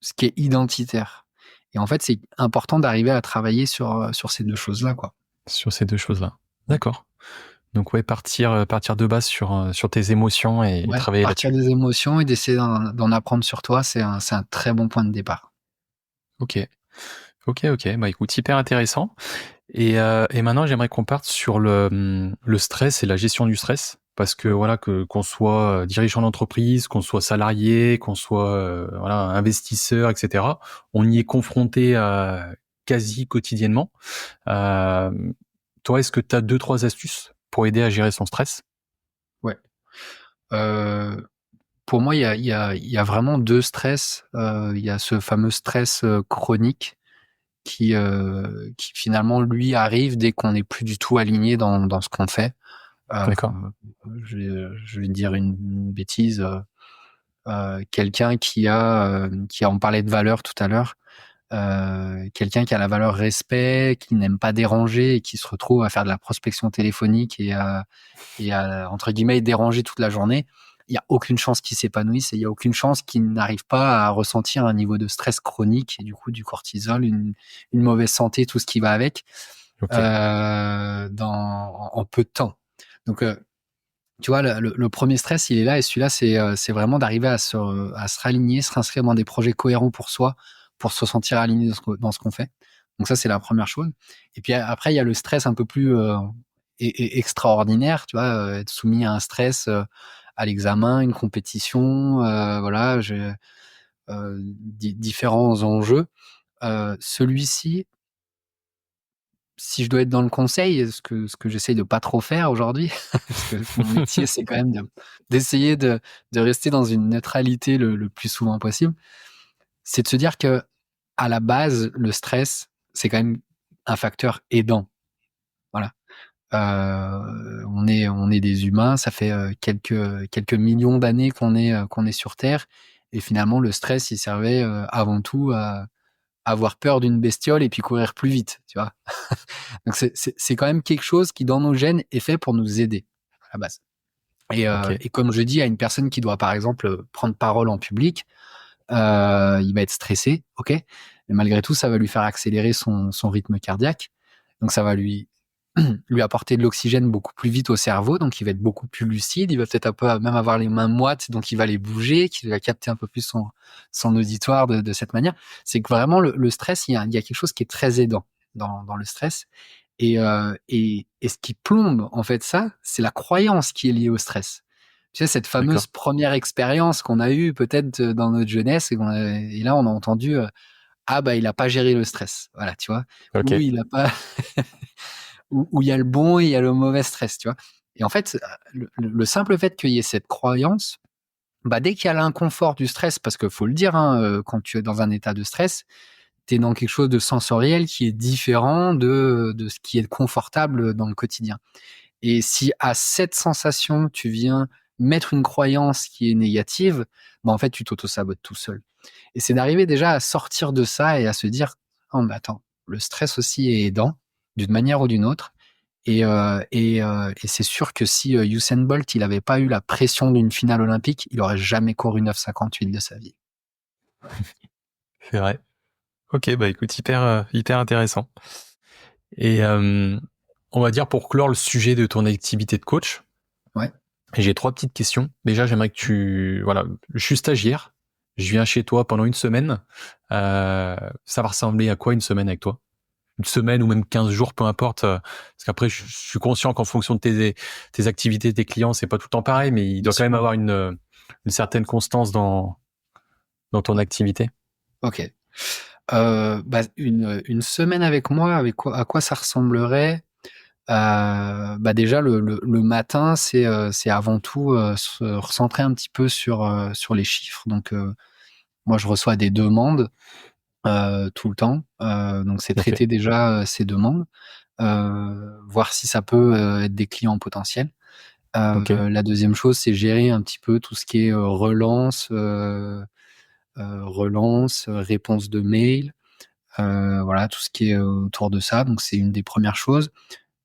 ce qui est identitaire. Et en fait, c'est important d'arriver à travailler sur ces deux choses-là, quoi. Sur ces deux choses-là. D'accord. Donc ouais, partir de base sur tes émotions et Ouais, travailler partir là-dessus. des émotions et d'essayer d'en apprendre sur toi, c'est un très bon point de départ. Ok. Ok, ok. Bah écoute, hyper intéressant. Et maintenant, j'aimerais qu'on parte sur le stress et la gestion du stress. Parce que Ouais. voilà, qu'on soit dirigeant d'entreprise, qu'on soit salarié, qu'on soit voilà, investisseur, etc., on y est confronté quasi quotidiennement. Euh, Toi, est-ce que tu as deux, trois astuces pour aider à gérer son stress? Ouais. Euh, pour moi, il y a vraiment deux stress. Il y a ce fameux stress chronique qui finalement, lui, arrive dès qu'on n'est plus du tout aligné dans ce qu'on fait. Euh, D'accord. je vais dire une bêtise. Quelqu'un on parlait de valeur tout à l'heure, quelqu'un qui a la valeur respect, qui n'aime pas déranger et qui se retrouve à faire de la prospection téléphonique et à entre guillemets déranger toute la journée, il y a aucune chance qu'il s'épanouisse et il y a aucune chance qu'il n'arrive pas à ressentir un niveau de stress chronique et du coup du cortisol, une mauvaise santé, tout ce qui va avec Ok. en peu de temps. Donc tu vois, le premier stress, il est là, et celui-là, c'est vraiment d'arriver à se réaligner, se réinscrire dans des projets cohérents pour soi, pour se sentir aligné dans ce qu'on fait. Donc ça, c'est la première chose. Et puis après, il y a le stress un peu plus extraordinaire, tu vois, être soumis à un stress, à l'examen, une compétition, voilà, différents enjeux. Celui-ci, si je dois être dans le conseil, ce que j'essaye de pas trop faire aujourd'hui, parce que mon métier, c'est quand même d'essayer de rester dans une neutralité le plus souvent possible, c'est de se dire que à la base, le stress, c'est quand même un facteur aidant. Voilà. On est des humains, ça fait quelques millions d'années qu'on est sur Terre, et finalement le stress il servait avant tout à avoir peur d'une bestiole et puis courir plus vite, tu vois. Donc c'est quand même quelque chose qui dans nos gènes est fait pour nous aider à la base. Et comme je dis à une personne qui doit par exemple prendre parole en public, il va être stressé, ok, mais malgré tout ça va lui faire accélérer son rythme cardiaque, donc ça va lui apporter de l'oxygène beaucoup plus vite au cerveau, donc il va être beaucoup plus lucide, il va peut-être un peu même avoir les mains moites, donc il va les bouger, qu'il va capter un peu plus son auditoire de cette manière. C'est que vraiment le stress, il y a quelque chose qui est très aidant dans le stress. Et ce qui plombe en fait ça, c'est la croyance qui est liée au stress. Tu sais, cette fameuse D'accord. première expérience qu'on a eue peut-être dans notre jeunesse, et là on a entendu ah bah il a pas géré le stress, voilà, tu vois, Ok. ou il a pas où il y a le bon et il y a le mauvais stress, tu vois. Et en fait, le simple fait qu'il y ait cette croyance, bah dès qu'il y a l'inconfort du stress, parce que faut le dire, hein, quand tu es dans un état de stress, tu es dans quelque chose de sensoriel qui est différent de ce qui est confortable dans le quotidien. Et si à cette sensation, tu viens mettre une croyance qui est négative, bah en fait, tu t'auto-sabotes tout seul. Et c'est d'arriver déjà à sortir de ça et à se dire, oh, mais attends, le stress aussi est aidant, d'une manière ou d'une autre. Et c'est sûr que si Usain Bolt, il avait pas eu la pression d'une finale olympique, il aurait jamais couru 9,58 de sa vie. C'est vrai. Ok, bah écoute, hyper intéressant. Et on va dire pour clore le sujet de ton activité de coach, Ouais. j'ai 3 petites questions. Déjà, j'aimerais que voilà, je suis stagiaire, je viens chez toi pendant une semaine. Ça va ressembler à quoi une semaine avec toi? Une semaine ou même 15 jours, peu importe. Parce qu'après, je suis conscient qu'en fonction de tes activités, tes clients, c'est pas tout le temps pareil, mais il Bien doit quand sûr. même avoir une certaine constance dans ton activité. Ok. Bah, une semaine avec moi, à quoi ça ressemblerait? Bah déjà le matin, c'est avant tout se recentrer un petit peu sur les chiffres. Donc moi je reçois des demandes tout le temps, donc c'est Ok. traiter déjà ces demandes, voir si ça peut être des clients potentiels. Ok. La deuxième chose, c'est gérer un petit peu tout ce qui est relance, réponse de mail, voilà tout ce qui est autour de ça. Donc c'est une des premières choses.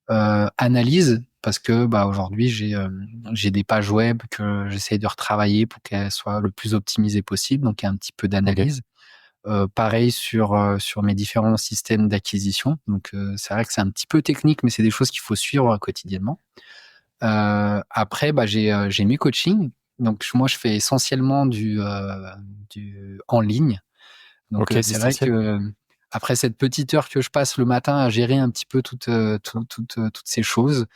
Analyse, parce que bah aujourd'hui j'ai des pages web que j'essaye de retravailler pour qu'elles soient le plus optimisées possible, donc il y a un petit peu Ok. d'analyse. Pareil sur mes différents systèmes d'acquisition, donc c'est vrai que c'est un petit peu technique, mais c'est des choses qu'il faut suivre quotidiennement. Après bah j'ai mes coachings, donc moi je fais essentiellement du en ligne, donc Ok, c'est vrai que distanciel. après cette petite heure que je passe le matin à gérer un petit peu toutes ces choses,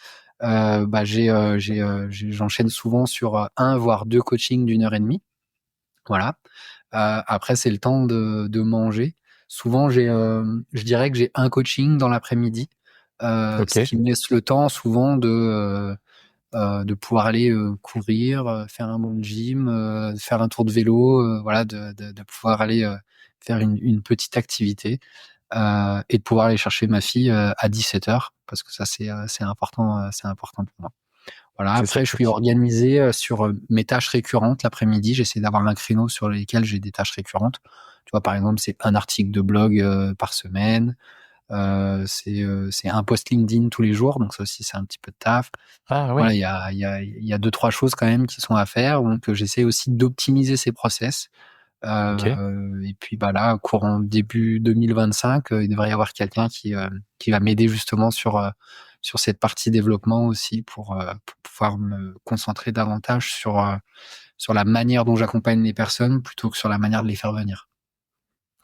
bah j'enchaîne souvent sur 1 voire 2 coachings d'1 heure et demie. Voilà. Après c'est le temps de manger. Souvent je dirais que j'ai un coaching dans l'après-midi, Ok. ce qui me laisse le temps souvent de pouvoir aller courir, faire un bon gym, faire un tour de vélo, voilà, de pouvoir aller faire une petite activité, et de pouvoir aller chercher ma fille à 17h, parce que ça c'est important pour moi. Voilà, C'est ça. après je suis organisé sur mes tâches récurrentes l'après-midi. J'essaie d'avoir un créneau sur lesquels j'ai des tâches récurrentes. Tu vois, par exemple, c'est un article de blog par semaine, c'est un post LinkedIn tous les jours, donc ça aussi c'est un petit peu de taf. Ah Voilà, ouais. il y a 2-3 choses quand même qui sont à faire, donc j'essaie aussi d'optimiser ces process. Ok. Et puis bah là, courant début 2025, il devrait y avoir quelqu'un qui va m'aider justement sur cette partie développement aussi pour pouvoir me concentrer davantage sur la manière dont j'accompagne les personnes plutôt que sur la manière de les faire venir.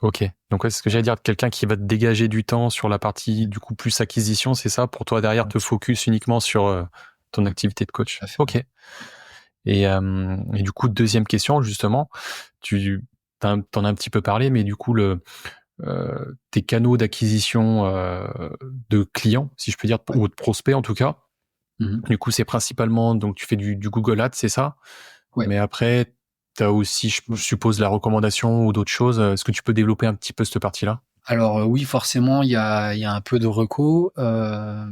Ok. Donc ouais, c'est ce que j'allais dire, quelqu'un qui va te dégager du temps sur la partie du coup plus acquisition, c'est ça, pour toi derrière Ouais, te focus uniquement sur ton ouais, activité de tout coach. à fait. Ok. Et du coup, deuxième question, justement, t'en as un petit peu parlé, mais du coup, tes canaux d'acquisition de clients, si je peux dire, Ouais. ou de prospects en tout cas, Mmh. du coup, c'est principalement, donc tu fais du Google Ads, c'est ça? Ouais. Mais après, tu as aussi, je suppose, la recommandation ou d'autres choses. Est-ce que tu peux développer un petit peu cette partie-là? Alors oui, forcément, il y a un peu de reco. Ouais.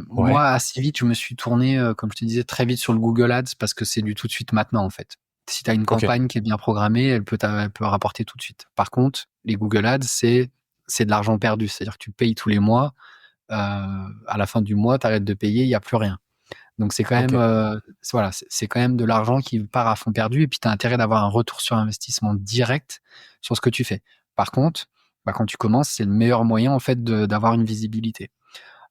Moi, assez vite, je me suis tourné, comme je te disais, très vite sur le Google Ads parce que c'est du tout de suite maintenant, en fait. Si tu as une Ok. campagne qui est bien programmée, elle peut rapporter tout de suite. Par contre, les Google Ads, c'est de l'argent perdu. C'est-à-dire que tu payes tous les mois. À la fin du mois, tu arrêtes de payer, il n'y a plus rien. Donc c'est quand même, Ok. voilà, c'est quand même de l'argent qui part à fond perdu. Et puis tu as intérêt d'avoir un retour sur investissement direct sur ce que tu fais. Par contre, quand tu commences, c'est le meilleur moyen en fait d'avoir une visibilité.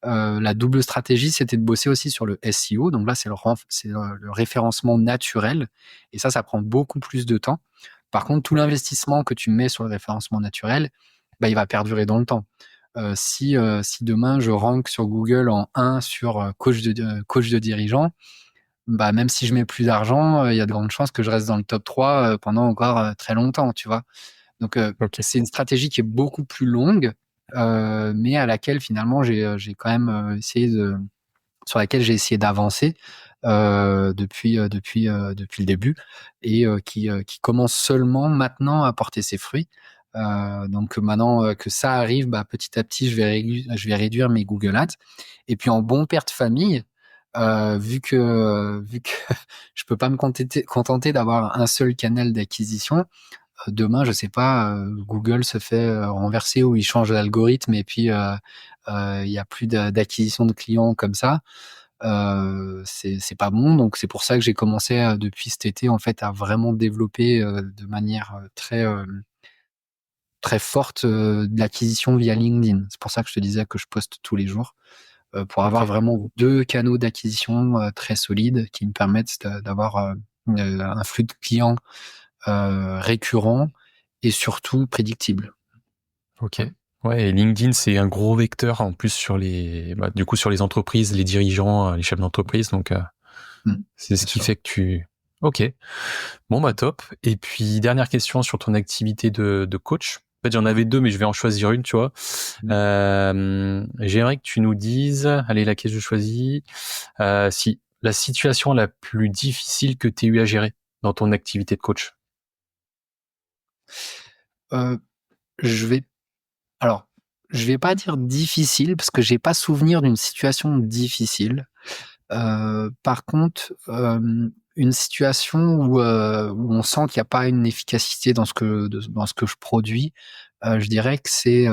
La double stratégie, c'était de bosser aussi sur le SEO. Donc là, c'est le référencement naturel. Et ça prend beaucoup plus de temps. Par contre, tout l'investissement que tu mets sur le référencement naturel, il va perdurer dans le temps. Si demain je rank sur Google en 1 sur coach de dirigeant, même si je mets plus d'argent, il y a de grandes chances que je reste dans le top 3 pendant encore très longtemps, tu vois. Donc Ok. c'est une stratégie qui est beaucoup plus longue, mais à laquelle finalement j'ai quand même sur laquelle j'ai essayé d'avancer depuis le début et qui commence seulement maintenant à porter ses fruits. Donc maintenant que ça arrive, petit à petit, je vais réduire mes Google Ads. Et puis en bon père de famille, vu que je peux pas me contenter d'avoir un seul canal d'acquisition, demain, je sais pas, Google se fait renverser ou il change l'algorithme et puis il y a plus d'acquisition de clients comme ça. C'est pas bon, donc c'est pour ça que j'ai commencé depuis cet été en fait à vraiment développer de manière très forte de l'acquisition via LinkedIn. C'est pour ça que je te disais que je poste tous les jours pour avoir Ok. vraiment 2 canaux d'acquisition très solides qui me permettent d'avoir un flux de clients récurrent et surtout prédictible. Ok. Ouais, et LinkedIn, c'est un gros vecteur en plus sur du coup, sur les entreprises, les dirigeants, les chefs d'entreprise. Donc, c'est ce C'est qui sûr. fait que Ok. Bon, top. Et puis, dernière question sur ton activité de coach. En fait, j'en avais deux, mais je vais en choisir une, tu vois. Mmh. J'aimerais que tu nous dises, allez, laquelle je choisis, si la situation la plus difficile que tu aies eu à gérer dans ton activité de coach. Heu, je vais alors, je vais pas dire difficile parce que j'ai pas souvenir d'une situation difficile. Par contre, une situation où on sent qu'il y a pas une efficacité dans ce que je produis, je dirais que c'est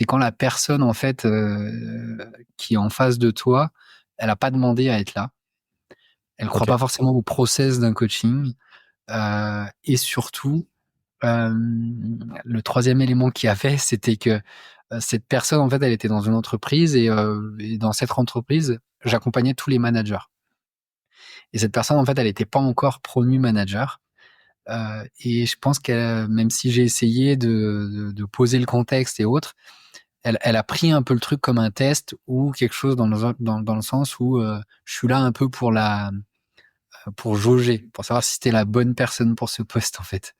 quand la personne en fait, qui est en face de toi, elle a pas demandé à être là. Elle croit Ok. pas forcément au process d'un coaching, et surtout, le troisième élément qu'il y avait, c'était que, cette personne en fait, elle était dans une entreprise et dans cette entreprise, j'accompagnais tous les managers. Et cette personne, en fait, elle était pas encore promue manager. Et je pense qu'elle, même si j'ai essayé de poser le contexte et autres, elle a pris un peu le truc comme un test ou quelque chose dans le sens où je suis là un peu pour jauger, pour savoir si c'était la bonne personne pour ce poste en fait.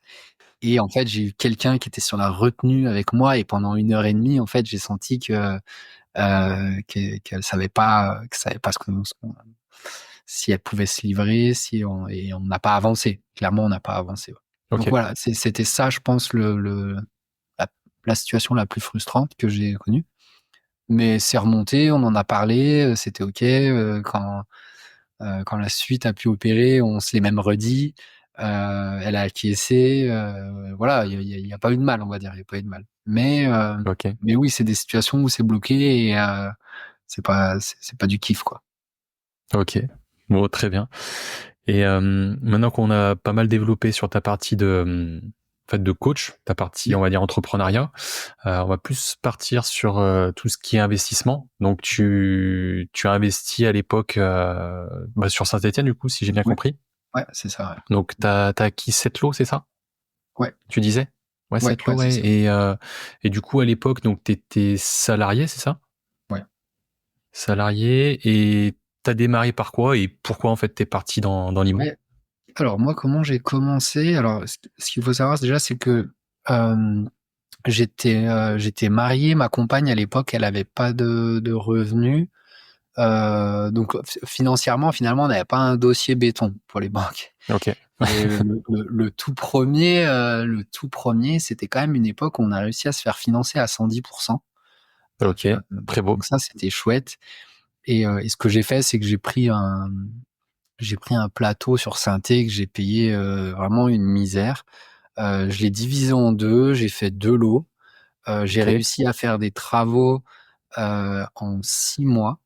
Et en fait, j'ai eu quelqu'un qui était sur la retenue avec moi et pendant 1 heure et demie, en fait, j'ai senti qu'elle savait pas si elle pouvait se livrer, et on n'a pas avancé. Clairement, on n'a pas avancé. Ouais. Donc Ok. voilà, c'était ça, je pense, la, la situation la plus frustrante que j'ai connue. Mais c'est remonté, on en a parlé, c'était ok. Quand la suite a pu opérer, on se l'est même redit. Elle a acquiescé. Voilà, il y a pas eu de mal, on va dire. Il y a pas eu de mal. Ok. Mais oui, c'est des situations où c'est bloqué et c'est pas du kiff, quoi. Ok. Bon, très bien. Et maintenant qu'on a pas mal développé sur ta partie en fait, de coach, ta partie, Oui, on va dire, entrepreneuriat, on va plus partir sur tout ce qui est investissement. Donc, tu as investi à l'époque sur Saint-Étienne, du coup, si j'ai bien oui, compris. ouais, c'est ça. Ouais, Donc, t'as acquis 7 lots, c'est ça? ouais, Tu disais? Ouais, ouais, 7 lots, ouais, c'est ouais. ça. Et du coup, à l'époque, donc, t'étais salarié, c'est ça? Ouais. Salarié, et t'as démarré par quoi et pourquoi, en fait, t'es parti dans l'IMO? Ouais. Alors moi, comment j'ai commencé? Alors, ce qu'il faut savoir déjà, c'est que j'étais marié. Ma compagne à l'époque, elle avait pas de revenus. Donc financièrement, finalement, on n'avait pas un dossier béton pour les banques. Ok. Le tout premier, c'était quand même une époque où on a réussi à se faire financer à 110%. Ok, très beau. Donc ça, c'était chouette. Et ce que j'ai fait, c'est que j'ai pris un plateau sur Synthé que j'ai payé vraiment une misère. Je l'ai divisé en deux, j'ai fait 2 lots. J'ai Ok, réussi à faire des travaux en 6 mois.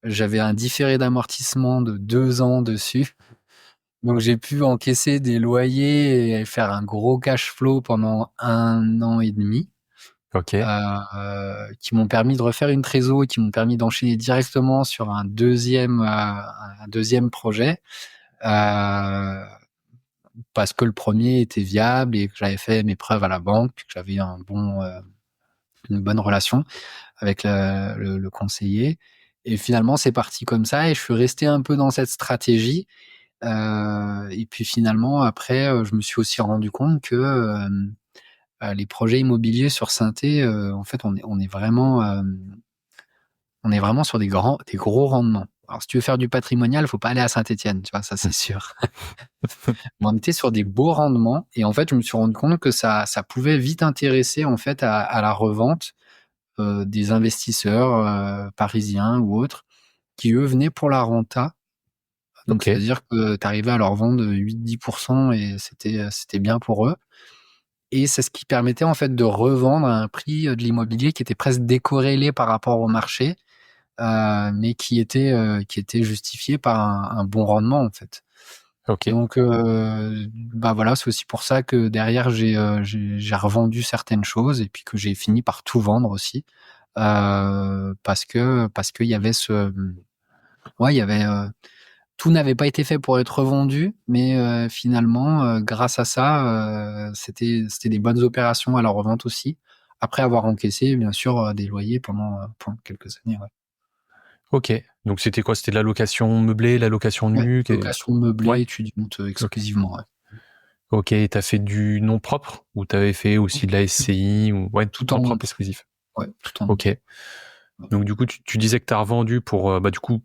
J'avais un différé d'amortissement de 2 ans dessus. Donc j'ai pu encaisser des loyers et faire un gros cash flow pendant 1 an et demi, ok, qui m'ont permis de refaire une trésor et qui m'ont permis d'enchaîner directement sur un deuxième projet, parce que le premier était viable et que j'avais fait mes preuves à la banque, que j'avais une bonne relation avec le conseiller. Et finalement, c'est parti comme ça et je suis resté un peu dans cette stratégie. Et puis finalement, après, je me suis aussi rendu compte que les projets immobiliers sur Synthé, en fait, on est vraiment sur des gros rendements. Alors, si tu veux faire du patrimonial, faut pas aller à Saint-Étienne, tu vois, ça c'est sûr. Mais on était sur des beaux rendements et en fait, je me suis rendu compte que ça pouvait vite intéresser en fait à la revente des investisseurs parisiens ou autres qui eux venaient pour la renta. Donc, ok, c'est-à-dire que tu arrivais à leur vendre 8-10% et c'était bien pour eux. Et c'est ce qui permettait en fait de revendre à un prix de l'immobilier qui était presque décorrélé par rapport au marché, mais qui était justifié par un bon rendement en fait. ok, Donc, bah voilà, c'est aussi pour ça que derrière j'ai revendu certaines choses et puis que j'ai fini par tout vendre aussi, parce qu'il y avait ouais, il y avait tout n'avait pas été fait pour être revendu, mais finalement, grâce à ça, c'était des bonnes opérations à la revente aussi. Après avoir encaissé, bien sûr, des loyers pendant quelques années. Ouais. ok. Donc c'était quoi? C'était de la location meublée, la location Ouais, nue? location meublée Ouais, étudiante ok. exclusivement. Ouais. Ok, et t'as fait du nom propre ou t'avais fait aussi de la SCI ou ouais, tout Tout en nom nom propre propre. exclusif. Ouais, tout en nom Ok. propre. Donc du coup, tu disais que t'as revendu pour bah du coup,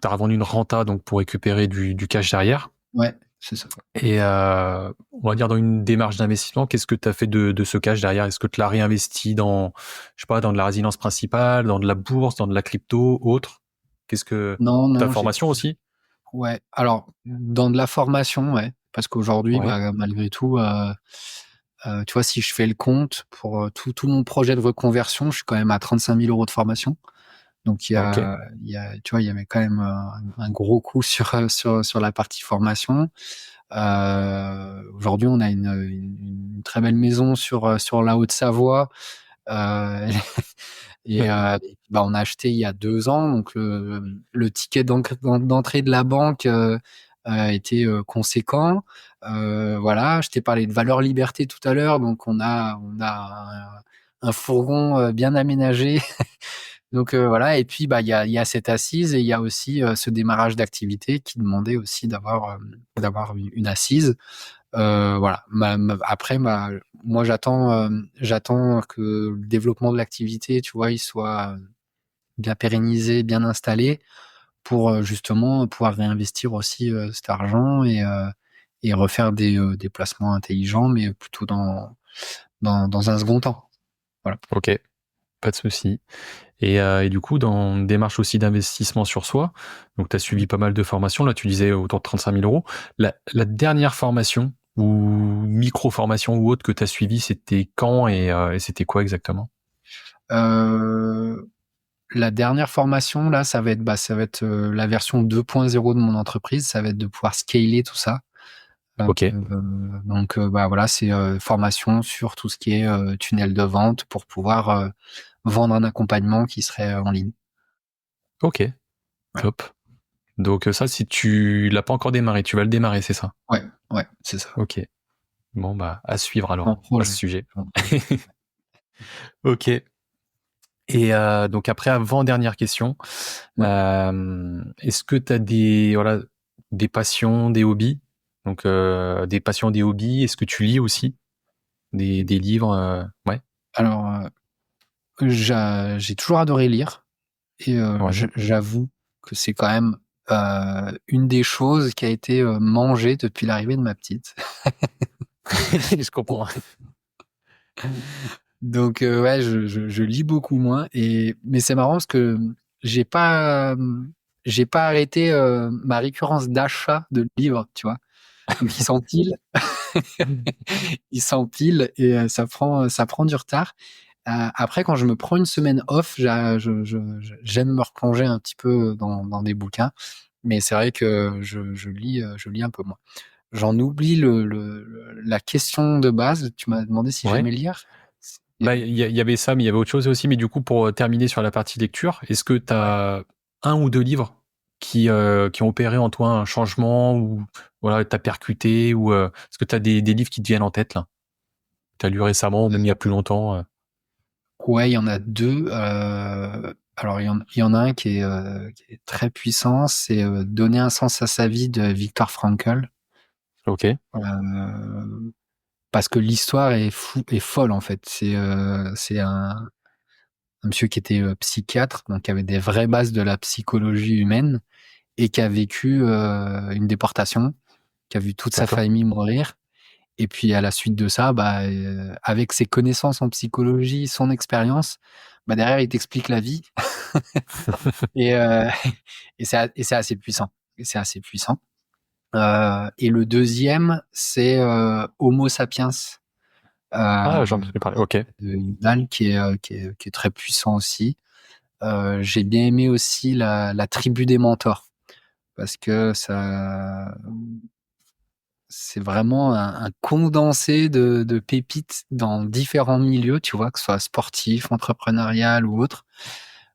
t'as revendu une renta donc pour récupérer du cash derrière. Ouais, c'est ça. Et on va dire dans une démarche d'investissement, qu'est-ce que t'as fait de ce cash derrière? Est-ce que tu l'as réinvesti dans, je sais pas, dans de la résidence principale, dans de la bourse, dans de la crypto, autre? Qu'est-ce que Non, ta non, formation aussi? ouais. Alors, dans de la formation, ouais, parce qu'aujourd'hui, Ouais. bah, malgré tout, tu vois, si je fais le compte pour tout mon projet de reconversion, je suis quand même à 35 000 euros de formation. Donc Ok. tu vois, il y avait quand même un gros coup sur la partie formation. Aujourd'hui, on a une très belle maison sur la Haute-Savoie. Euh, et bah, on a acheté il y a 2 ans. Donc le ticket d'entrée de la banque était conséquent. Voilà, je t'ai parlé de valeur liberté tout à l'heure. Donc on a un fourgon bien aménagé. Donc voilà, et puis bah il y a cette assise et il y a aussi ce démarrage d'activité qui demandait aussi d'avoir une assise. Voilà. Après, moi j'attends que le développement de l'activité, tu vois, il soit bien pérennisé, bien installé pour justement pouvoir réinvestir aussi cet argent et refaire des placements intelligents, mais plutôt dans un second temps. Voilà. Ok. Pas de souci. Et du coup, dans une démarche aussi d'investissement sur soi, donc tu as suivi pas mal de formations, là tu disais autour de 35 000 euros. La dernière formation ou micro-formation ou autre que tu as suivi, c'était quand et c'était quoi exactement? Euh, La dernière formation, là, ça va être la version 2.0 de mon entreprise. Ça va être de pouvoir scaler tout ça. Ok, Donc, bah voilà, c'est formation sur tout ce qui est tunnel de vente pour pouvoir vendre un accompagnement qui serait en ligne. ok, Voilà. top. Donc ça, si tu l'as pas encore démarré, tu vas le démarrer, c'est ça? Ouais, ouais, c'est ça. Ok. Bon, bah, à suivre En alors, à ce projet. sujet. En projet. Ok. Et donc après, avant-dernière question, Ouais. est-ce que tu as voilà, des passions, des hobbies? Donc des passions, des hobbies, est-ce que tu lis aussi des livres? Ouais, Alors, j'ai toujours adoré lire et ouais, j'avoue que c'est quand même une des choses qui a été mangée depuis l'arrivée de ma petite. Je comprends. Donc ouais, je lis beaucoup moins. Mais c'est marrant parce que j'ai pas arrêté ma récurrence d'achat de livres, tu vois. Donc ils s'empilent, et ça prend du retard. Après, quand je me prends une semaine off, j'aime me replonger un petit peu dans des bouquins, mais c'est vrai que je lis un peu moins. J'en oublie la question de base. Tu m'as demandé si Ouais. j'aimais lire. Bah, il y avait ça, mais il y avait autre chose aussi. Mais du coup, pour terminer sur la partie lecture, est-ce que tu as un ou deux livres qui ont opéré en toi un changement ou voilà, t'as percuté ou est-ce que tu as des livres qui te viennent en tête là? Tu as lu récemment ou même il y a plus longtemps Ouais, il y en a deux. Alors, il y en a un qui est très puissant, c'est Donner un sens à sa vie de Viktor Frankl. Ok. Parce que l'histoire est folle en fait. C'est un monsieur qui était psychiatre, donc qui avait des vraies bases de la psychologie humaine et qui a vécu une déportation, qui a vu toute sa D'accord. famille mourir. Et puis à la suite de ça, avec ses connaissances en psychologie, son expérience, derrière il t'explique la vie et, et c'est assez puissant. Et le deuxième, c'est Homo sapiens. J'en ai parlé. Ok. De Yuval qui est très puissant aussi. J'ai bien aimé aussi la tribu des mentors parce que c'est vraiment un condensé de pépites dans différents milieux, tu vois, que ce soit sportif, entrepreneurial ou autre,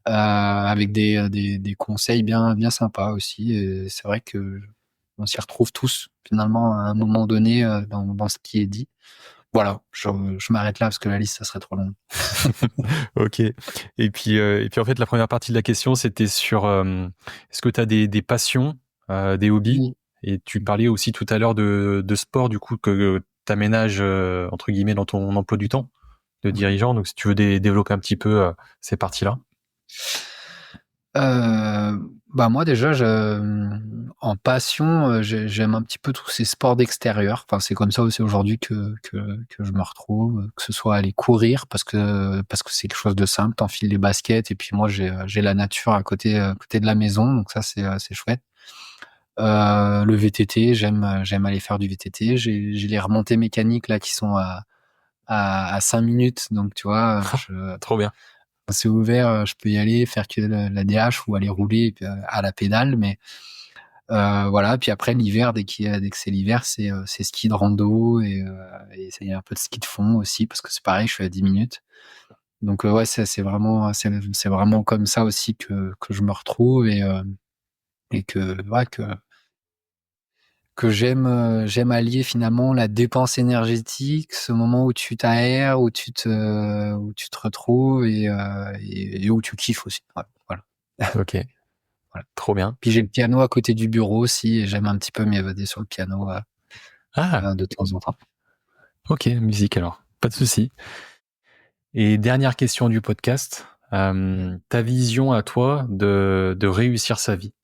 avec des conseils bien sympas aussi. Et c'est vrai que on s'y retrouve tous finalement à un moment donné dans ce qui est dit. Voilà, je m'arrête là parce que la liste, ça serait trop long. Ok. Et puis en fait, la première partie de la question, c'était sur est-ce que tu as des passions, des hobbies? Oui. Et tu parlais aussi tout à l'heure de sport, du coup, que tu aménages, entre guillemets, dans ton emploi du temps de dirigeant. Donc, si tu veux développer un petit peu ces parties-là. Moi déjà, en passion, j'aime un petit peu tous ces sports d'extérieur. Enfin, c'est comme ça aussi aujourd'hui que je me retrouve, que ce soit aller courir parce que c'est quelque chose de simple. T'enfiles les baskets et puis moi j'ai la nature à côté de la maison, donc ça c'est chouette. Le VTT, j'aime aller faire du VTT. J'ai les remontées mécaniques là qui sont à 5 minutes, donc tu vois, Trop bien. c'est ouvert, je peux y aller, faire que la DH ou aller rouler à la pédale, mais voilà. Puis après l'hiver, dès que c'est l'hiver, c'est ski de rando et il y a un peu de ski de fond aussi parce que c'est pareil, je suis à 10 minutes. Donc ouais, c'est vraiment comme ça aussi que je me retrouve et que j'aime allier finalement la dépense énergétique, ce moment où tu t'aères, où tu te retrouves et où tu kiffes aussi. Ouais, voilà. Ok. Voilà. Trop bien. Puis j'ai le piano à côté du bureau aussi et j'aime un petit peu m'évader sur le piano de temps en temps. Ok, musique alors. Pas de souci. Et dernière question du podcast. Ta vision à toi de réussir sa vie,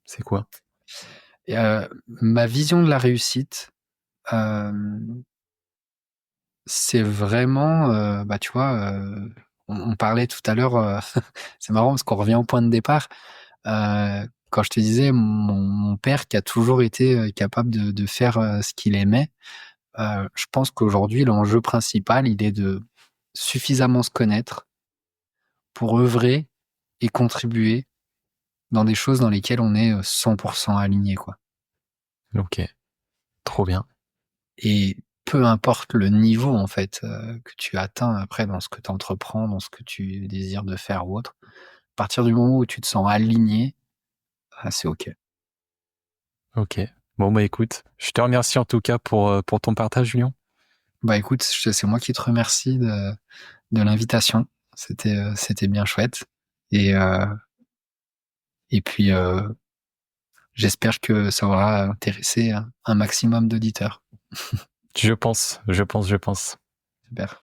c'est quoi? Et, ma vision de la réussite, c'est vraiment, tu vois, on parlait tout à l'heure, c'est marrant parce qu'on revient au point de départ. Quand je te disais mon père qui a toujours été capable de faire ce qu'il aimait, je pense qu'aujourd'hui l'enjeu principal, il est de suffisamment se connaître pour œuvrer et contribuer dans des choses dans lesquelles on est 100% aligné, quoi. Ok, trop bien. Et peu importe le niveau en fait que tu atteins après dans ce que tu entreprends, dans ce que tu désires de faire ou autre, à partir du moment où tu te sens aligné, c'est ok. Ok. Bon, bah écoute, je te remercie en tout cas pour ton partage, Julien. Bah écoute, c'est moi qui te remercie de l'invitation. C'était bien chouette. Et, et puis, j'espère que ça aura intéressé un maximum d'auditeurs. Je pense. Super.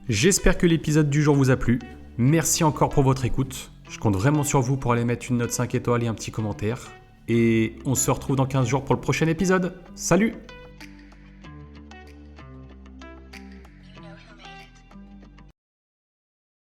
J'espère que l'épisode du jour vous a plu. Merci encore pour votre écoute. Je compte vraiment sur vous pour aller mettre une note 5 étoiles et un petit commentaire. Et on se retrouve dans 15 jours pour le prochain épisode. Salut!